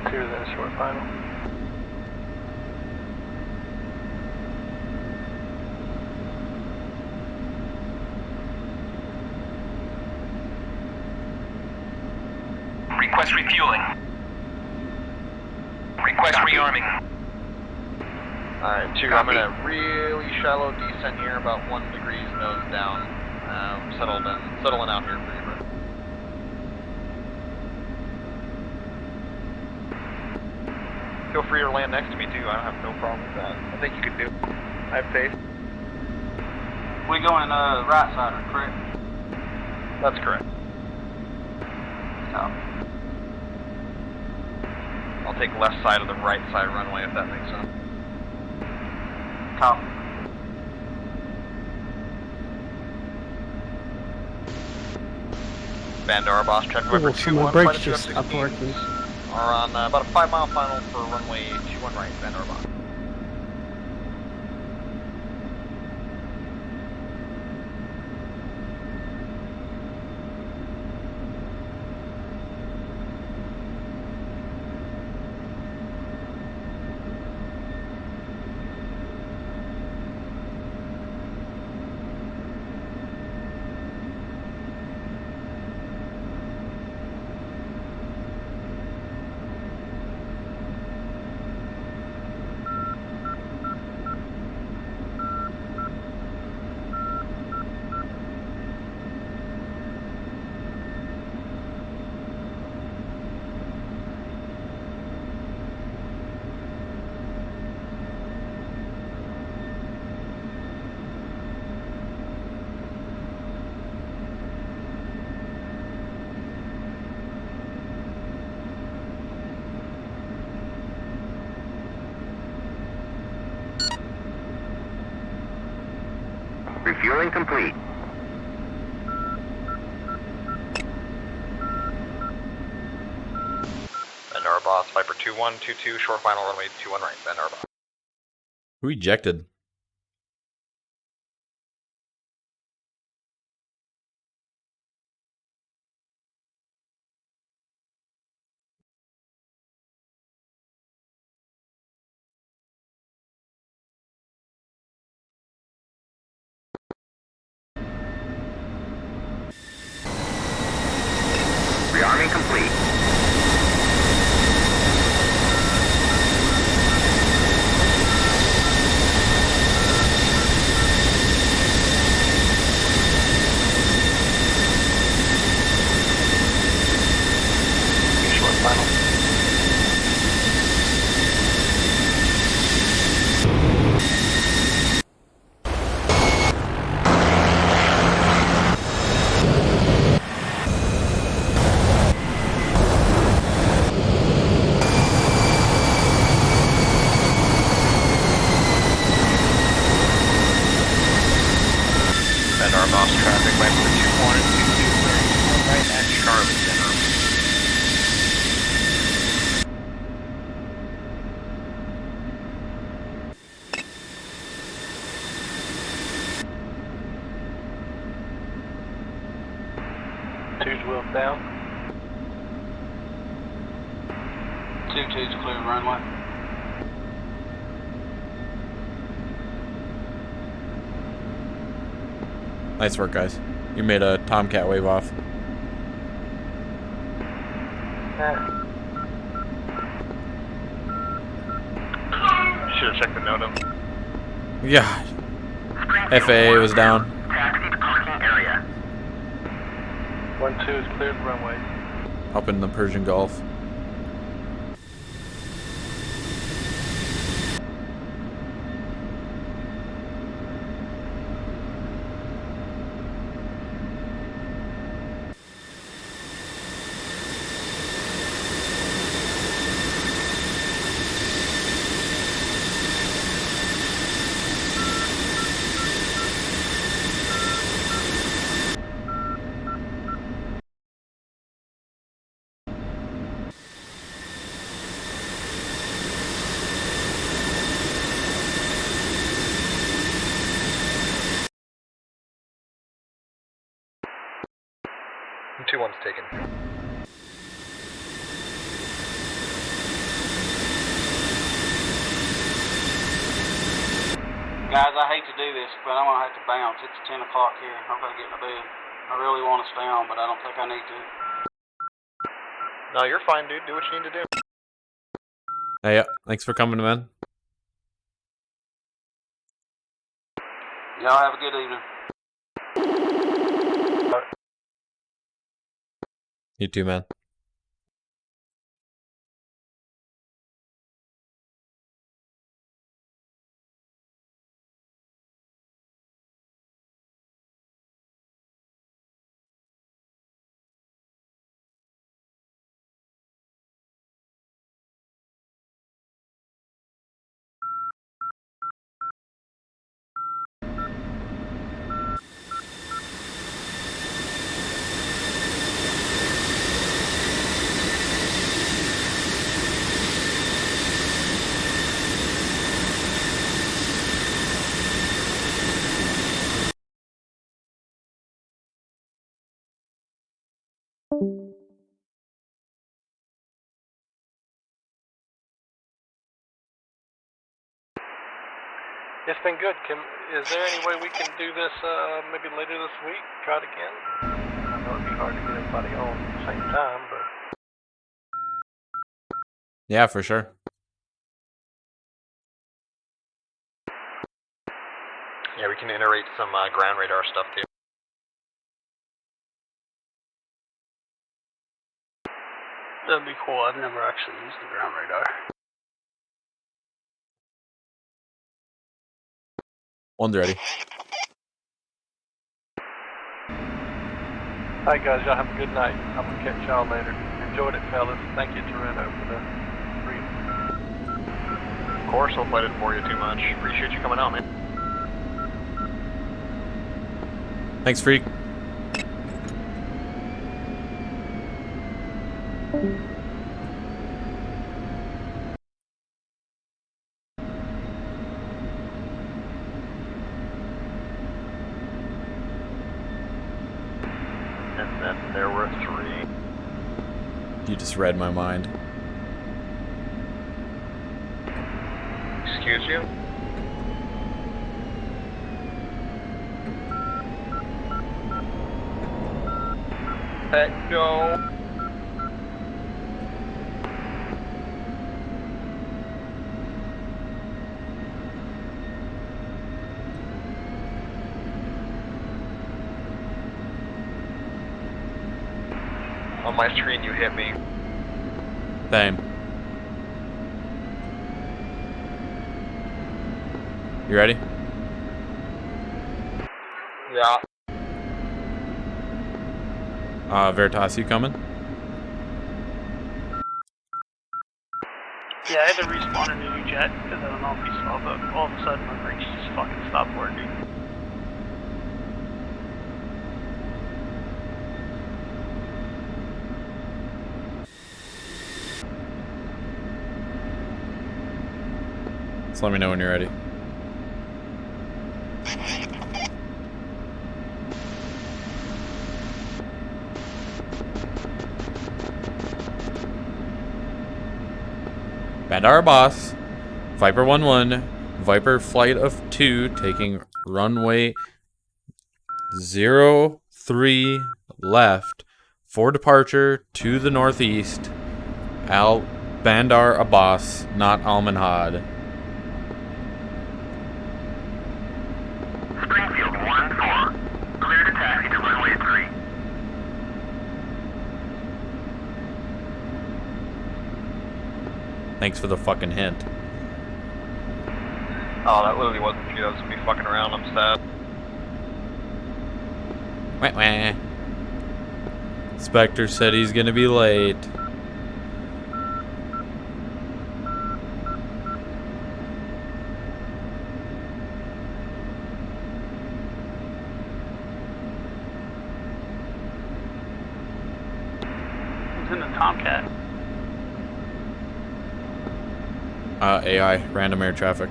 Speaker 4: Clear that short final.
Speaker 7: Request refueling. Request rearming.
Speaker 8: Alright, 2, I'm in a really shallow descent here, about 1 degrees nose down. Settling out here for you, bro. Feel free to land next to me too, I have no problem with that. I think you could do it. I have faith.
Speaker 9: We going right side, correct?
Speaker 8: That's correct.
Speaker 9: Copy.
Speaker 8: I'll take left side of the right side runway if that makes sense.
Speaker 9: Copy.
Speaker 8: Bandara boss, traffic Viper
Speaker 3: Oh, so
Speaker 8: 2-1,
Speaker 3: my
Speaker 8: flight
Speaker 3: brakes
Speaker 8: of
Speaker 3: just stopped
Speaker 8: 2F-16s
Speaker 3: working.
Speaker 8: are on about a 5-mile final for runway 21 right, Bandara boss.
Speaker 7: Refueling complete.
Speaker 8: Bandara boss, Viper 2-1, 2-2, short final runway 21 right, Bandara boss.
Speaker 1: Who ejected?
Speaker 7: Rearming complete.
Speaker 8: Short final. Bandara boss, traffic Viper 2-1 and 2-2, right at Charlie, Bandara.
Speaker 4: Two's wheel down.
Speaker 9: 2-2's clear runway.
Speaker 1: Nice work, guys. You made a Tomcat wave off.
Speaker 8: Should have checked the NOTAM.
Speaker 1: Yeah. FAA was down.
Speaker 7: Taxi to parking area.
Speaker 4: 1-2 is cleared runway.
Speaker 1: Up in the Persian Gulf.
Speaker 8: And 2-1's taken.
Speaker 9: Guys, I hate to do this, but I'm gonna have to bounce. It's 10 o'clock here. I'm gonna get to bed. I really want to stay on, but I don't think I need to.
Speaker 8: No, you're fine, dude. Do what you need to do.
Speaker 1: Hey, thanks for coming, man.
Speaker 9: Y'all have a good evening.
Speaker 1: You too, man.
Speaker 4: It's been good. Is there any way we can do this maybe later this week? Try it again? I know it'd be hard to get everybody on at the same time, but...
Speaker 1: Yeah, for sure.
Speaker 10: Yeah, we can iterate some ground radar stuff too.
Speaker 3: That'd be cool. I've never actually used the ground radar.
Speaker 1: One's ready.
Speaker 4: Alright guys, y'all have a good night. I'm gonna catch y'all later. Enjoyed it, fellas. Thank you, Toretto, for the briefing.
Speaker 10: Of course, hopefully I didn't bore you too much. Appreciate you coming out, man.
Speaker 1: Thanks, Freak.
Speaker 10: And then there were 3.
Speaker 1: You just read my mind.
Speaker 10: Excuse you? No. On my screen, you hit me.
Speaker 1: Same. You ready?
Speaker 10: Yeah.
Speaker 1: Veritas, you coming?
Speaker 3: Yeah, I had to respawn a new jet because I don't know if you saw, but all of a sudden my brakes just fucking stopped working.
Speaker 1: So let me know when you're ready. Bandar boss. Viper 1-1. Viper flight of 2 taking runway 03 left for departure to the northeast. Al Bandar Abbas, not Almanhad.
Speaker 7: Springfield 1-4. Clear to taxi to runway 3.
Speaker 1: Thanks for the fucking hint.
Speaker 10: Oh, that literally wasn't you. That was me fucking around. I'm sad.
Speaker 1: Wah, wah. Spectre said he's gonna be late.
Speaker 3: Who's in the Tomcat?
Speaker 1: AI, random air traffic.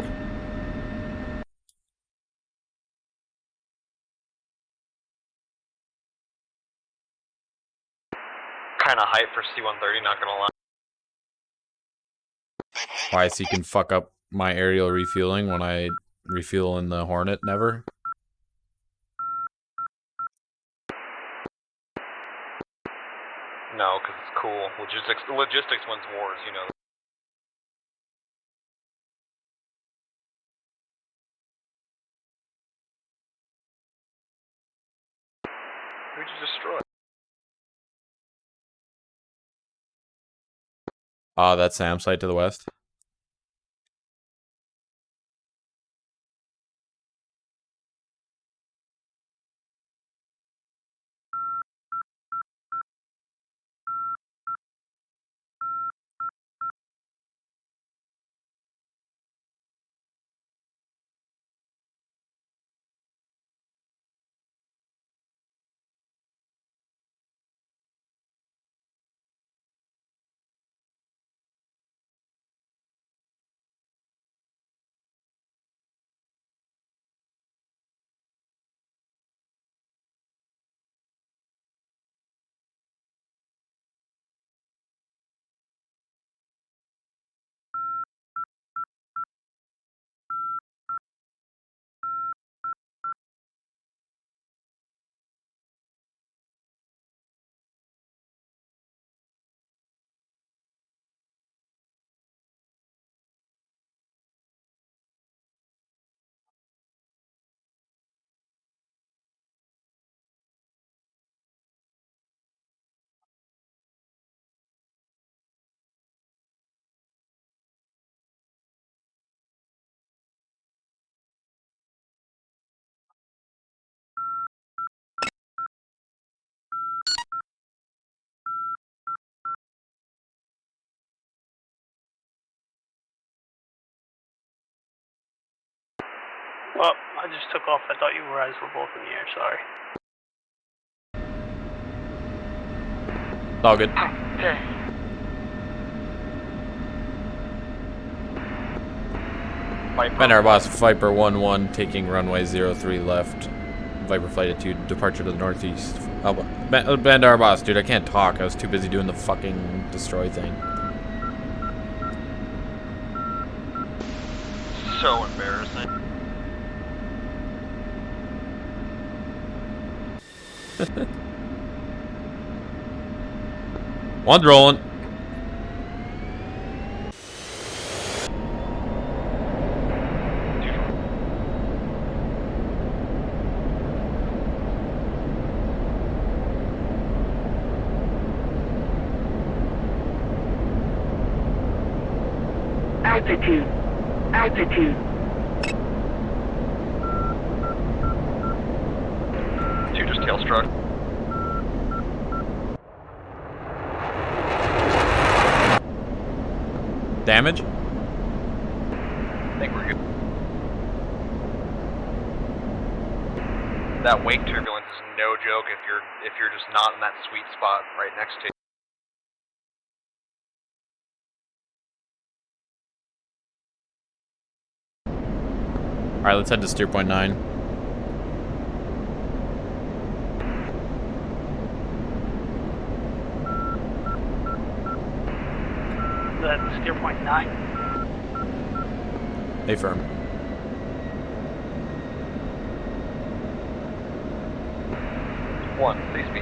Speaker 10: Kind of hype for C-130, not gonna lie.
Speaker 1: Why, so you can fuck up my aerial refueling when I refuel in the Hornet? Never.
Speaker 10: No, because it's cool. Logistics wins wars, you know.
Speaker 1: That SAM site to the west.
Speaker 3: Well, I just took off. I thought you guys were both in the air. Sorry.
Speaker 1: It's all good.
Speaker 8: Okay.
Speaker 1: Bender boss, Viper 1-1, taking runway 03 left. Viper flight at 2, departure to the northeast. Oh, Bender boss, dude, I can't talk. I was too busy doing the fucking destroy thing.
Speaker 10: So embarrassing.
Speaker 1: One's rolling.
Speaker 7: Altitude. Altitude.
Speaker 10: Two just tail struck.
Speaker 1: Damage?
Speaker 10: I think we're good. That wake turbulence is no joke if you're just not in that sweet spot right next to you.
Speaker 1: Alright, let's head to steer point 9.
Speaker 3: That's steer point 9.
Speaker 1: Affirm.
Speaker 10: One, please be.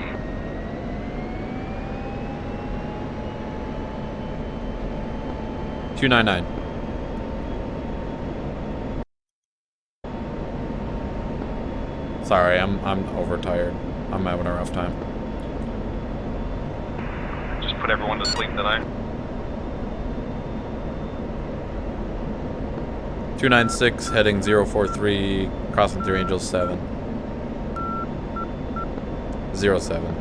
Speaker 1: 299. Sorry, I'm overtired. I'm having a rough time.
Speaker 10: Just put everyone to sleep tonight.
Speaker 1: 296, heading 043, crossing through Angel 7. 07.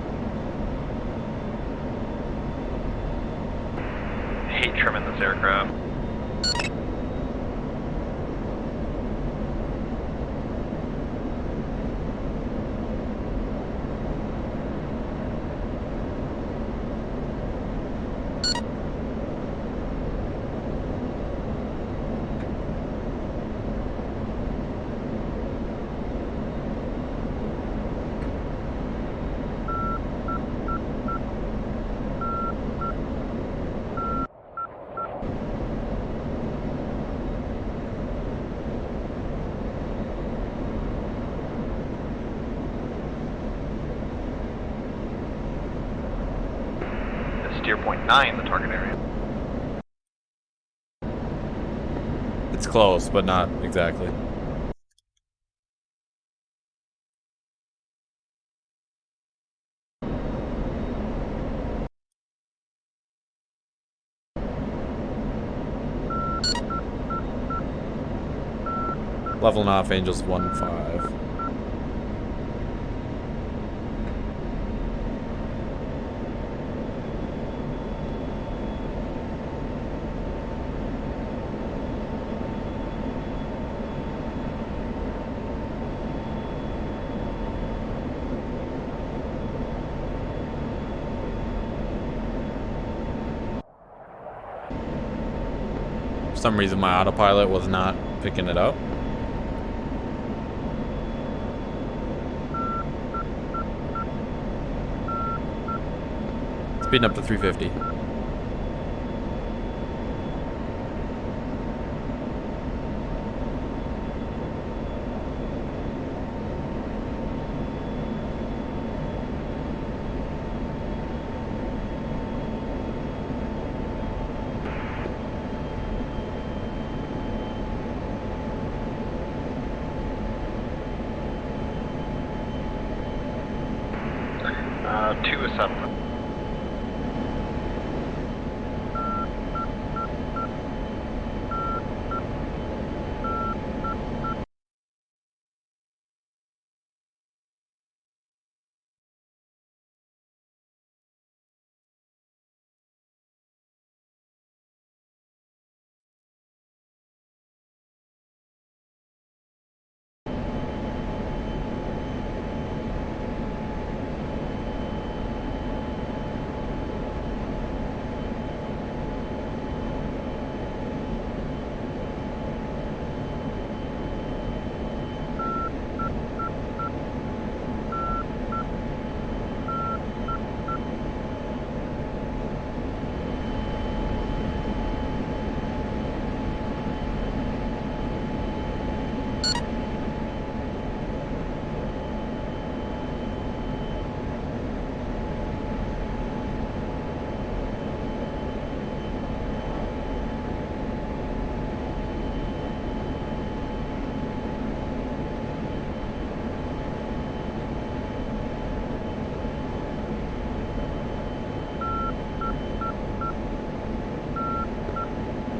Speaker 10: Hate trimming this aircraft. Steer point 9, the target area.
Speaker 1: It's close, but not exactly. Leveling off Angels 1-5. For some reason my autopilot was not picking it up. Speeding up to 350.
Speaker 10: Two is 7.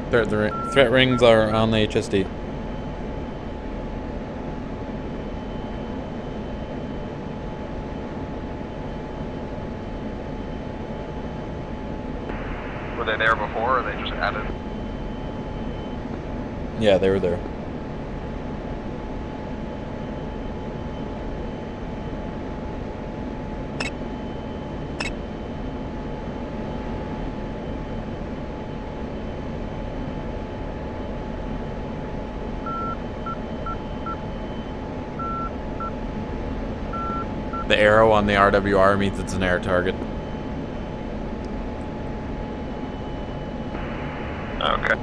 Speaker 10: Threat rings are on the HSD. Were they there before, or they just added?
Speaker 1: Yeah, they were there. The arrow on the RWR means it's an air target.
Speaker 10: Okay.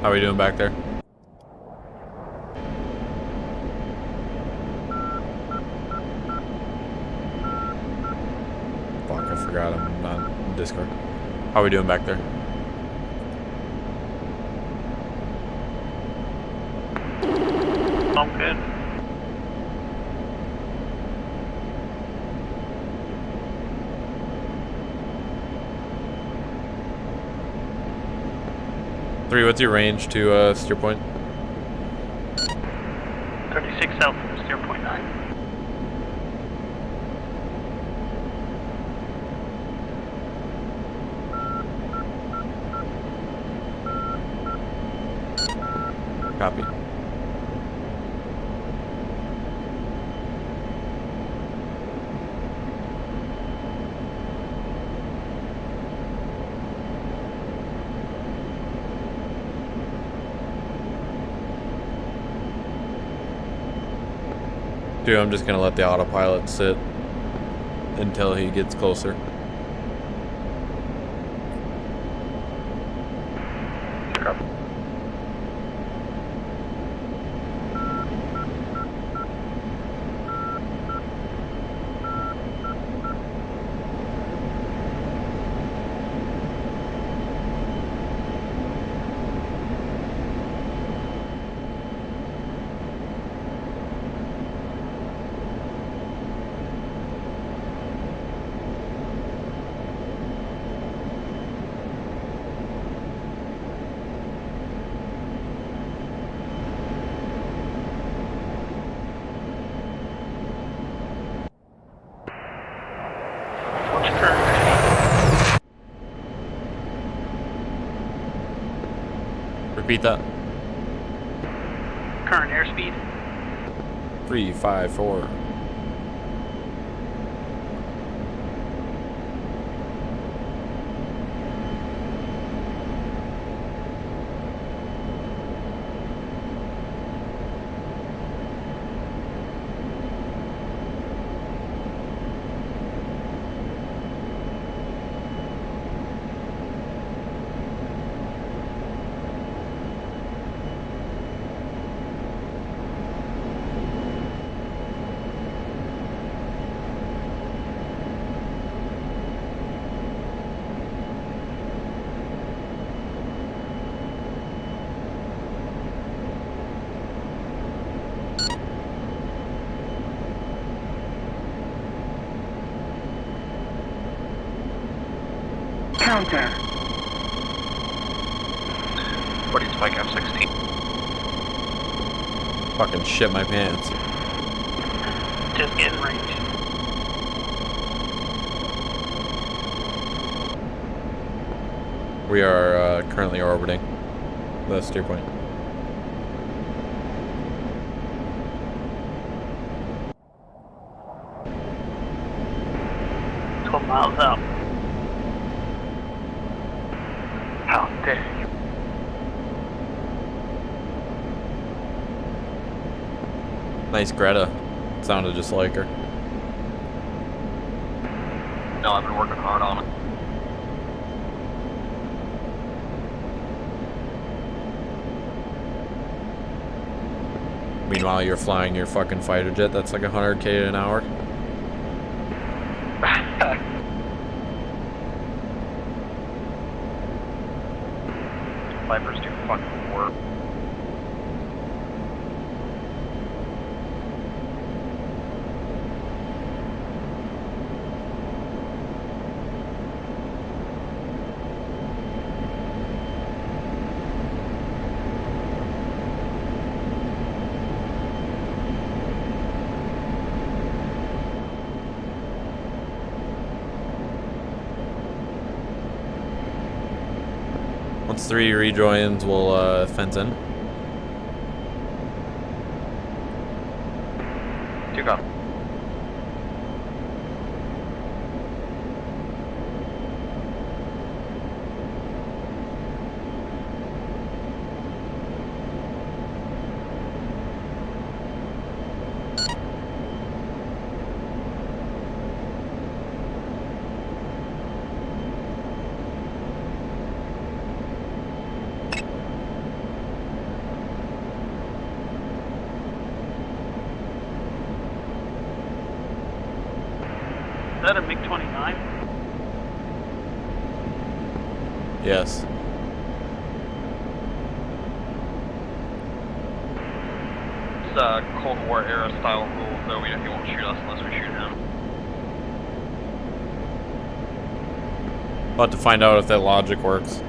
Speaker 1: How are we doing back there? Fuck, I forgot I'm not in Discord. How are we doing back there?
Speaker 9: I'm good.
Speaker 1: Three, what's your range to steer point?
Speaker 9: 36 south of 0.9.
Speaker 1: Copy. Dude, I'm just gonna let the autopilot sit until he gets closer.
Speaker 9: What's your current?
Speaker 1: Repeat that.
Speaker 9: Current airspeed?
Speaker 1: 354.
Speaker 7: Counter.
Speaker 10: What do you spike F-16?
Speaker 1: Fucking shit my pants.
Speaker 9: Just getting range.
Speaker 1: We are currently orbiting the steer point.
Speaker 9: Miles out.
Speaker 10: How dare you?
Speaker 1: Nice Greta. Sounded just like her.
Speaker 10: No, I've been working hard on it.
Speaker 1: Meanwhile, you're flying your fucking fighter jet that's like 100K an hour.
Speaker 10: Vipers do fucking work.
Speaker 1: Once 3 rejoins, we'll fence in.
Speaker 10: 2 go.
Speaker 3: that a MiG-29?
Speaker 1: Yes.
Speaker 10: It's Cold War era style rule, though he won't shoot us unless we shoot him.
Speaker 1: About to find out if that logic works.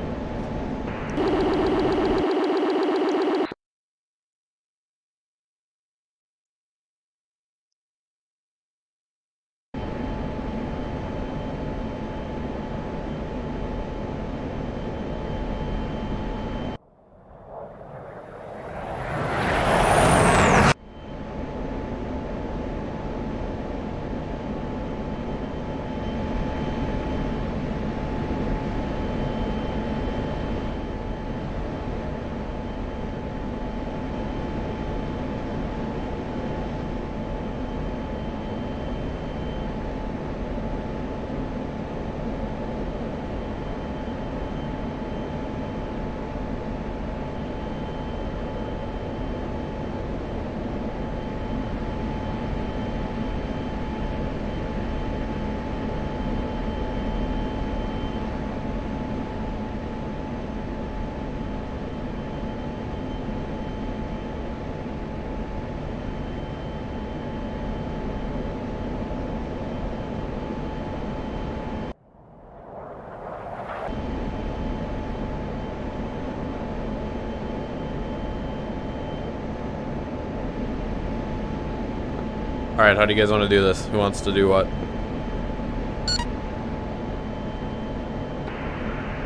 Speaker 1: Alright, how do you guys want to do this? Who wants to do what?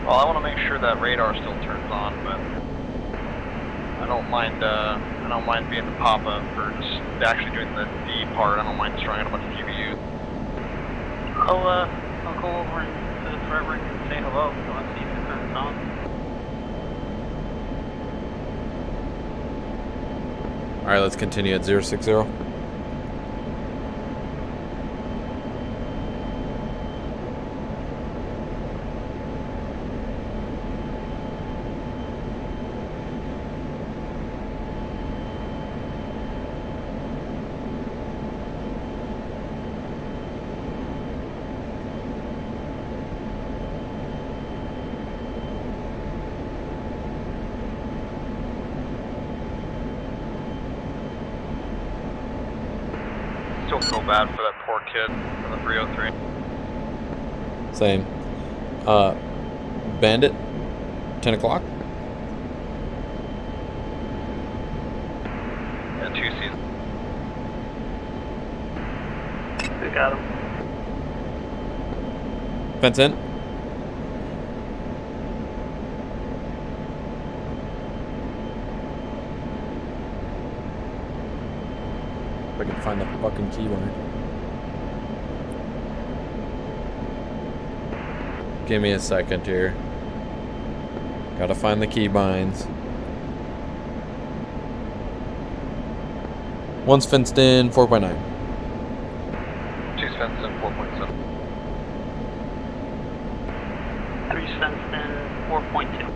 Speaker 10: Well, I want to make sure that radar still turns on, but I don't mind being the pop-up for just actually doing the D part. I don't mind destroying a bunch of QBUs.
Speaker 3: I'll go over to the threat ring and say hello. So let's see if it turns on.
Speaker 1: Alright, let's continue at 060.
Speaker 10: Still feel bad for that poor kid from the 303.
Speaker 1: Same. Bandit, 10 o'clock.
Speaker 10: And 2C's.
Speaker 3: We got him.
Speaker 1: Fence in. If I can find the fucking keyboard. Give me a second here. Gotta find the keybinds. One's fenced in, 4.9.
Speaker 10: Two's fenced in, 4.7.
Speaker 3: Three's fenced in, 4.2.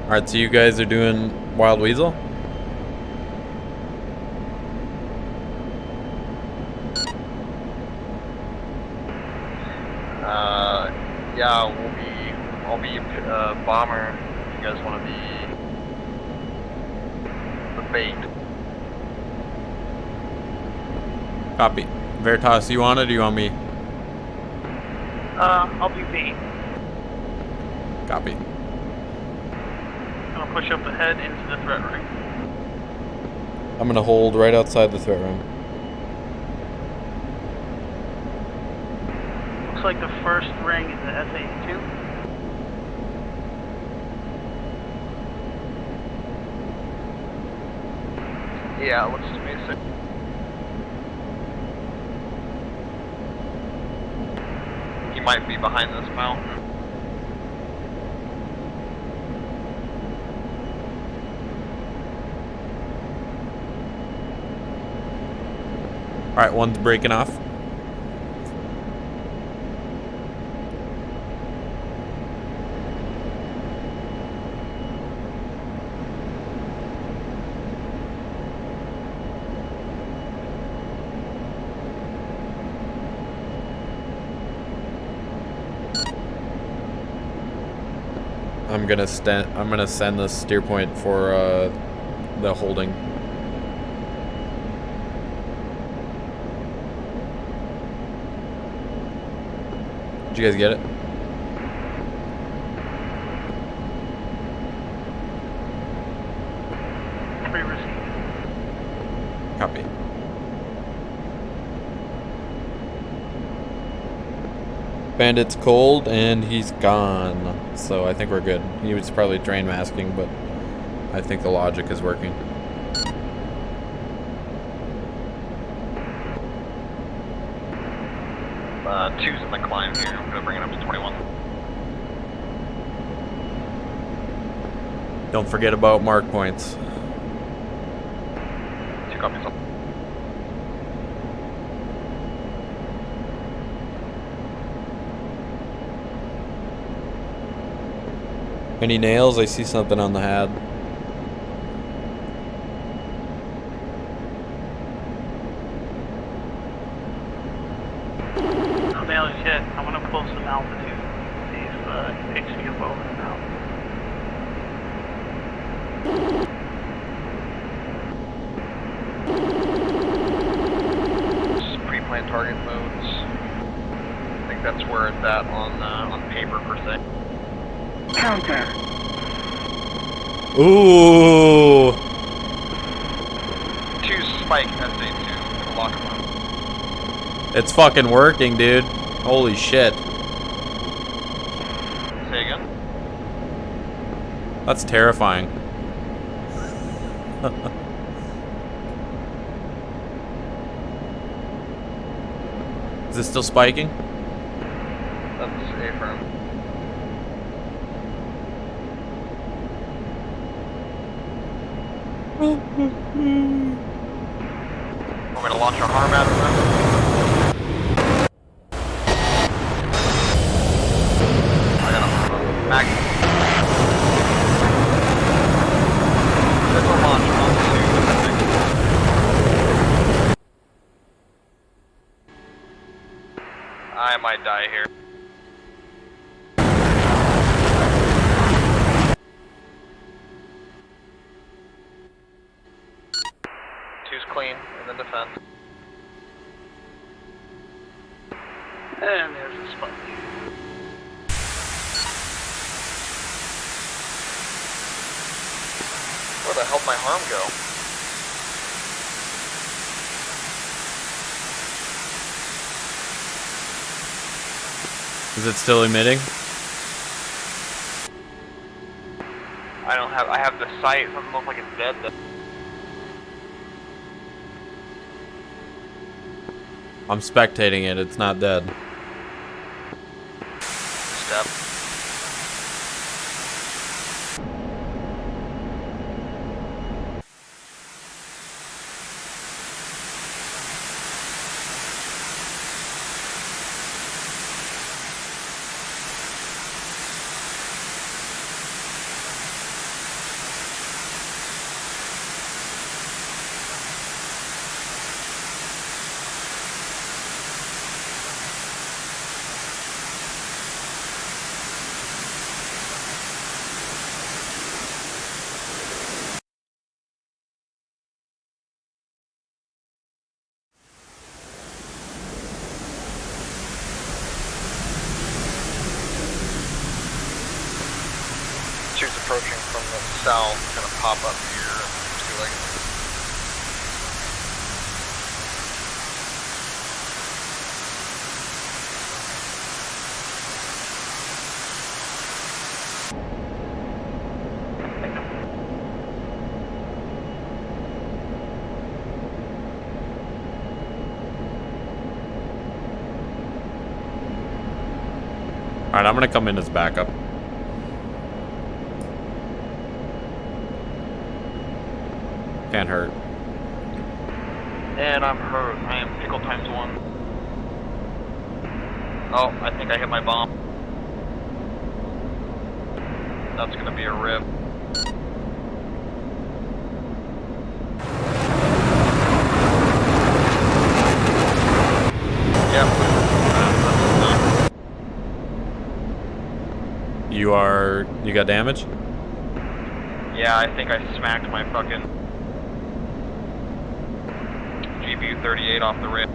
Speaker 1: Alright, so you guys are doing Wild Weasel?
Speaker 10: Yeah, I'll be bomber if you guys want to be the bait.
Speaker 1: Copy. Veritas, you want it or you want me?
Speaker 3: I'll be B.
Speaker 1: Copy.
Speaker 3: Gonna push up ahead into the threat ring.
Speaker 1: I'm gonna hold right outside the threat ring.
Speaker 3: Looks like the first ring is the SA2.
Speaker 10: Yeah, it looks to me so. He might be behind this mountain.
Speaker 1: Alright, one's breaking off. I'm gonna send the steer point for the holding. Did you guys get it? Copy. Bandit's cold and he's gone, so I think we're good. He was probably drain masking, but I think the logic is working.
Speaker 10: Two's in the climb here. I'm gonna bring it up to 21.
Speaker 1: Don't forget about mark points.
Speaker 10: 2 copies.
Speaker 1: Any nails? I see something on the HAD.
Speaker 3: No nails yet. I'm gonna pull some altitude. See if it takes me above it now.
Speaker 10: Just pre-planned target modes. I think that's where it's at on paper per se.
Speaker 7: Counter.
Speaker 1: Ooh!
Speaker 10: 2's spike SA2. Gonna lock him up.
Speaker 1: It's fucking working, dude. Holy shit.
Speaker 10: Say again?
Speaker 1: That's terrifying. Is it still spiking?
Speaker 10: That's A-firm. Want me to launch a harm at him then? I got a mag. This will launch onto the thing. I might die here. Two's clean, and then defend.
Speaker 3: And there's a spike.
Speaker 10: Where the hell'd my harm go?
Speaker 1: Is it still emitting?
Speaker 10: I have the sight, something looks like it's dead though.
Speaker 1: I'm spectating it, it's not dead.
Speaker 10: Step. Two's approaching from the south, gonna pop up here. See like.
Speaker 1: Alright, I'm gonna come in as backup. Can't hurt.
Speaker 10: And I'm hurt. I am pickle times 1. Oh, I think I hit my bomb. That's gonna be a rip. Yep.
Speaker 1: You got damage?
Speaker 10: Yeah, I think I smacked my fucking GPU 38 off the rail.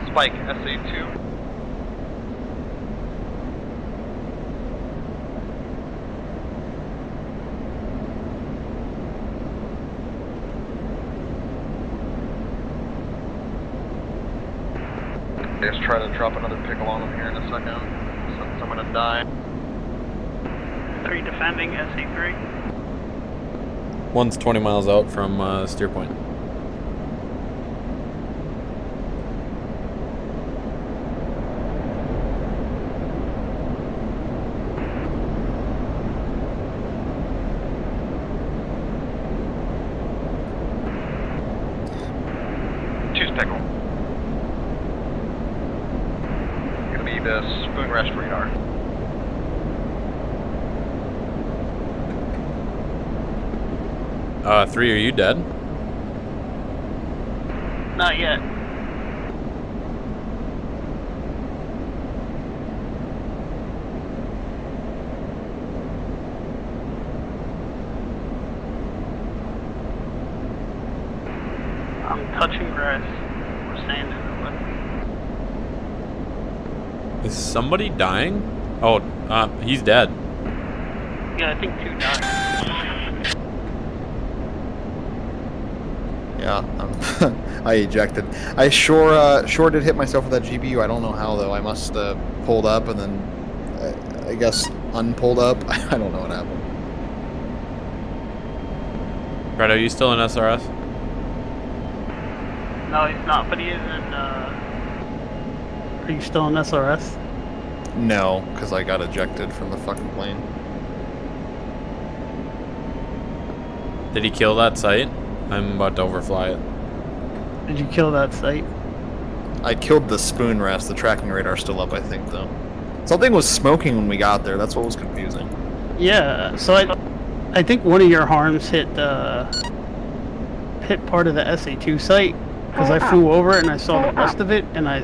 Speaker 10: Spike, SA2. Just try to drop another pickle on him here in a second, since I'm gonna die.
Speaker 3: 3 defending, SE3.
Speaker 1: One's 20 miles out from steer point.
Speaker 10: Choose pickle. Gonna be the spoon rest radar.
Speaker 1: Three, are you dead?
Speaker 3: Not yet. I'm touching grass. We're standing.
Speaker 1: Is somebody dying? Oh, he's dead.
Speaker 3: Yeah, I think 2 died.
Speaker 2: Yeah, I ejected. I sure did hit myself with that GPU. I don't know how though. I must pulled up and then I guess unpulled up. I don't know what happened.
Speaker 1: Right, are you still in SRS?
Speaker 3: No, he's not, but he is in, Are you still in SRS?
Speaker 2: No, because I got ejected from the fucking plane.
Speaker 1: Did he kill that site? I'm about to overfly it.
Speaker 3: Did you kill that site?
Speaker 2: I killed the spoon rest. The tracking radar's still up, I think, though. Something was smoking when we got there. That's what was confusing.
Speaker 3: Yeah, so I think one of your harms hit part of the SA2 site, because I flew over it and I saw the rest of it, and I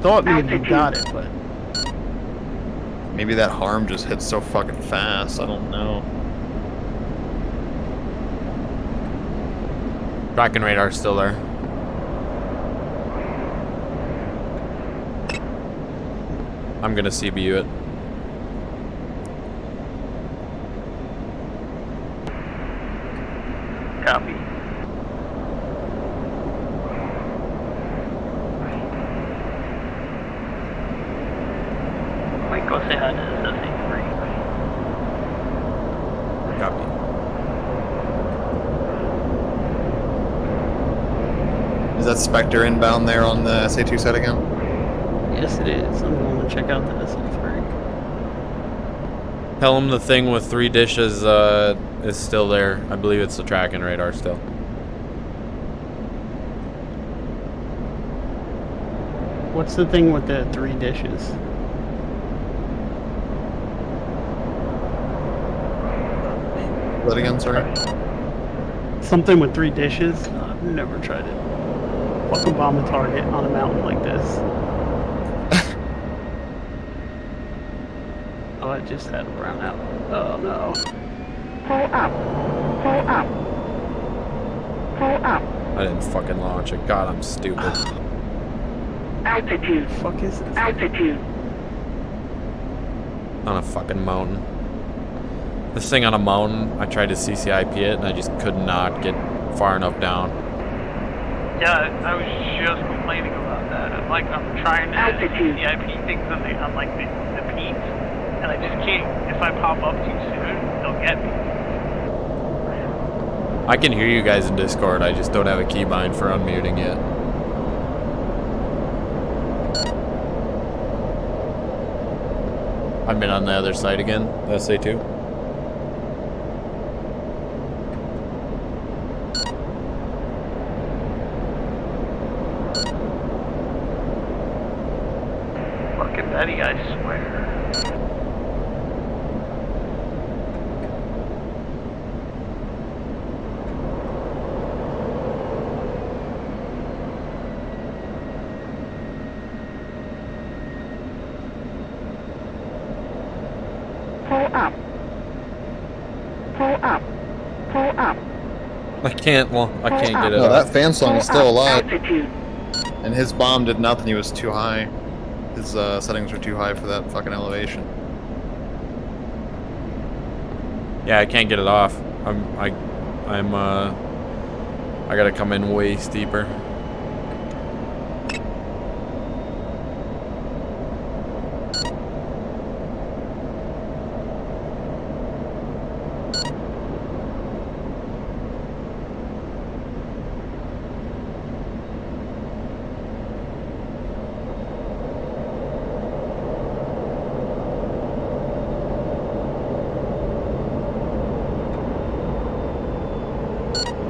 Speaker 3: thought maybe you got it, but...
Speaker 2: Maybe that harm just hit so fucking fast. I don't know.
Speaker 1: Tracking radar's still there. I'm gonna CBU it.
Speaker 3: Copy. Might go say hi to SA3.
Speaker 1: Copy.
Speaker 2: Is that Spectre inbound there on the SA2 set again?
Speaker 3: Yes, it is. I'm going to check out the SA3.
Speaker 1: Tell him the thing with 3 dishes is still there. I believe it's the tracking radar still.
Speaker 3: What's the thing with the 3 dishes?
Speaker 2: What again, sorry?
Speaker 3: Something with 3 dishes? No, I've never tried it. Fucking bomb a target on a mountain like this. Oh, I just had to run out. Oh no.
Speaker 7: Pull up. Pull up. Pull up.
Speaker 1: I didn't fucking launch it. God, I'm stupid.
Speaker 7: Altitude.
Speaker 3: Fuck is this?
Speaker 7: Altitude.
Speaker 1: On a fucking mountain. This thing on a mountain, I tried to CCIP it and I just could not get far enough down.
Speaker 3: Yeah, I was just complaining about that. I'm trying to CCIP things on the peaks, and I just can't. If I pop up too soon, they'll get me.
Speaker 1: I can hear you guys in Discord, I just don't have a keybind for unmuting yet. I've been on the other side again, the SA2.
Speaker 3: Fucking Betty, I swear.
Speaker 11: I can't get it
Speaker 12: No,
Speaker 11: up.
Speaker 12: that fan song is still alive. And his bomb did nothing, he was too high. His settings were too high for that fucking elevation.
Speaker 1: Yeah, I can't get it off. I gotta come in way steeper.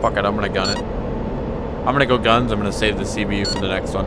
Speaker 1: Fuck it, I'm gonna gun it. I'm gonna go guns, I'm gonna save the CBU for the next one.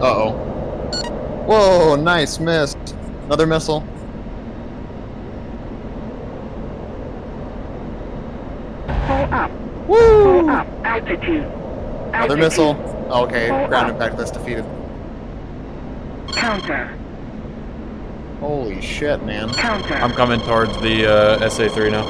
Speaker 12: Uh-oh. Whoa, nice miss. Another missile. Woo! Another missile. Oh, okay, ground impact, that's defeated. Holy shit, man.
Speaker 1: I'm coming towards the SA3 now.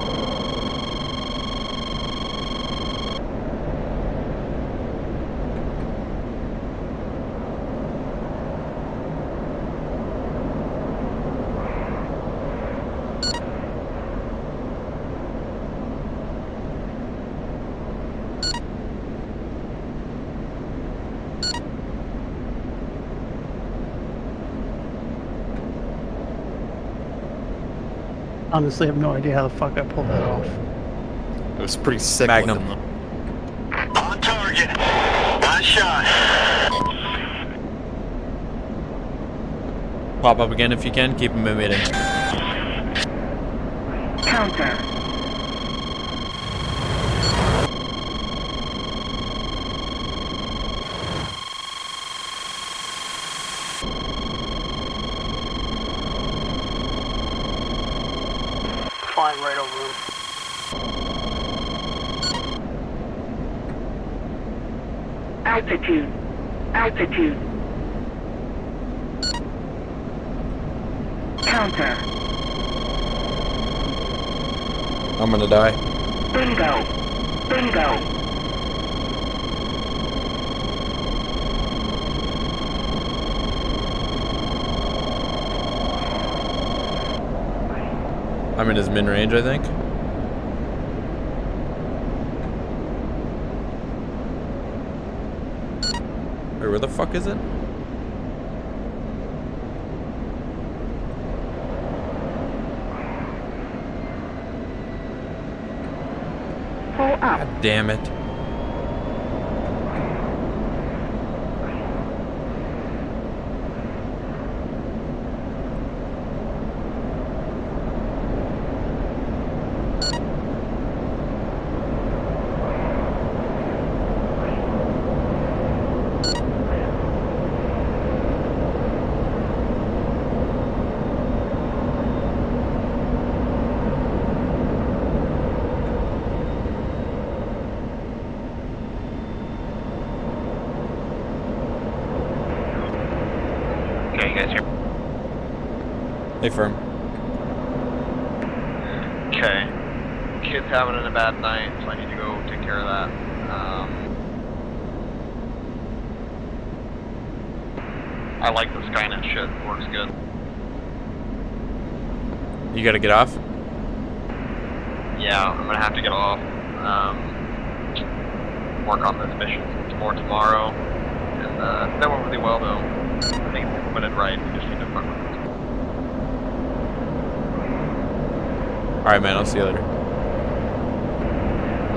Speaker 3: Honestly, I have no idea how the fuck I pulled that off.
Speaker 12: It was pretty sick.
Speaker 1: Magnum.
Speaker 7: On target. Nice shot.
Speaker 1: Pop up again if you can, keep him emitting.
Speaker 3: Flying right over him.
Speaker 13: Altitude. Counter.
Speaker 1: I'm gonna die.
Speaker 13: Bingo.
Speaker 1: I'm in his min range, I think. Wait, where the fuck is it? God damn it.
Speaker 10: Okay, you guys hear?
Speaker 1: Hey, firm.
Speaker 10: Okay. Kid's having a bad night, so I need to go take care of that. I like the Skynet shit. Works good.
Speaker 1: You gotta get off?
Speaker 10: Yeah, I'm gonna have to get off. Work on this mission some more tomorrow. And that went really well, though. I think it's implemented right. You just need to fuck with it.
Speaker 11: Alright, man, I'll see you later.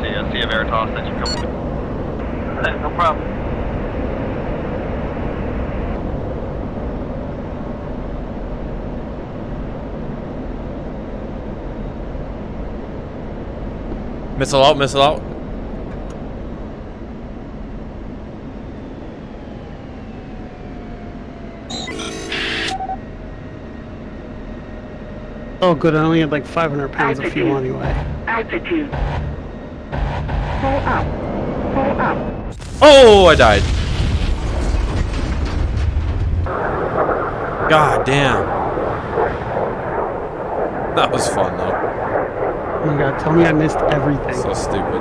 Speaker 10: See ya, Veritas. Thanks for coming.
Speaker 9: No problem.
Speaker 11: Missile out, missile out.
Speaker 3: Oh, good. I only had like 500 pounds of fuel anyway.
Speaker 13: Altitude. Pull up. Pull up.
Speaker 11: Oh, I died. God damn. That was fun, though.
Speaker 3: Oh my god, tell me I missed everything.
Speaker 11: So stupid.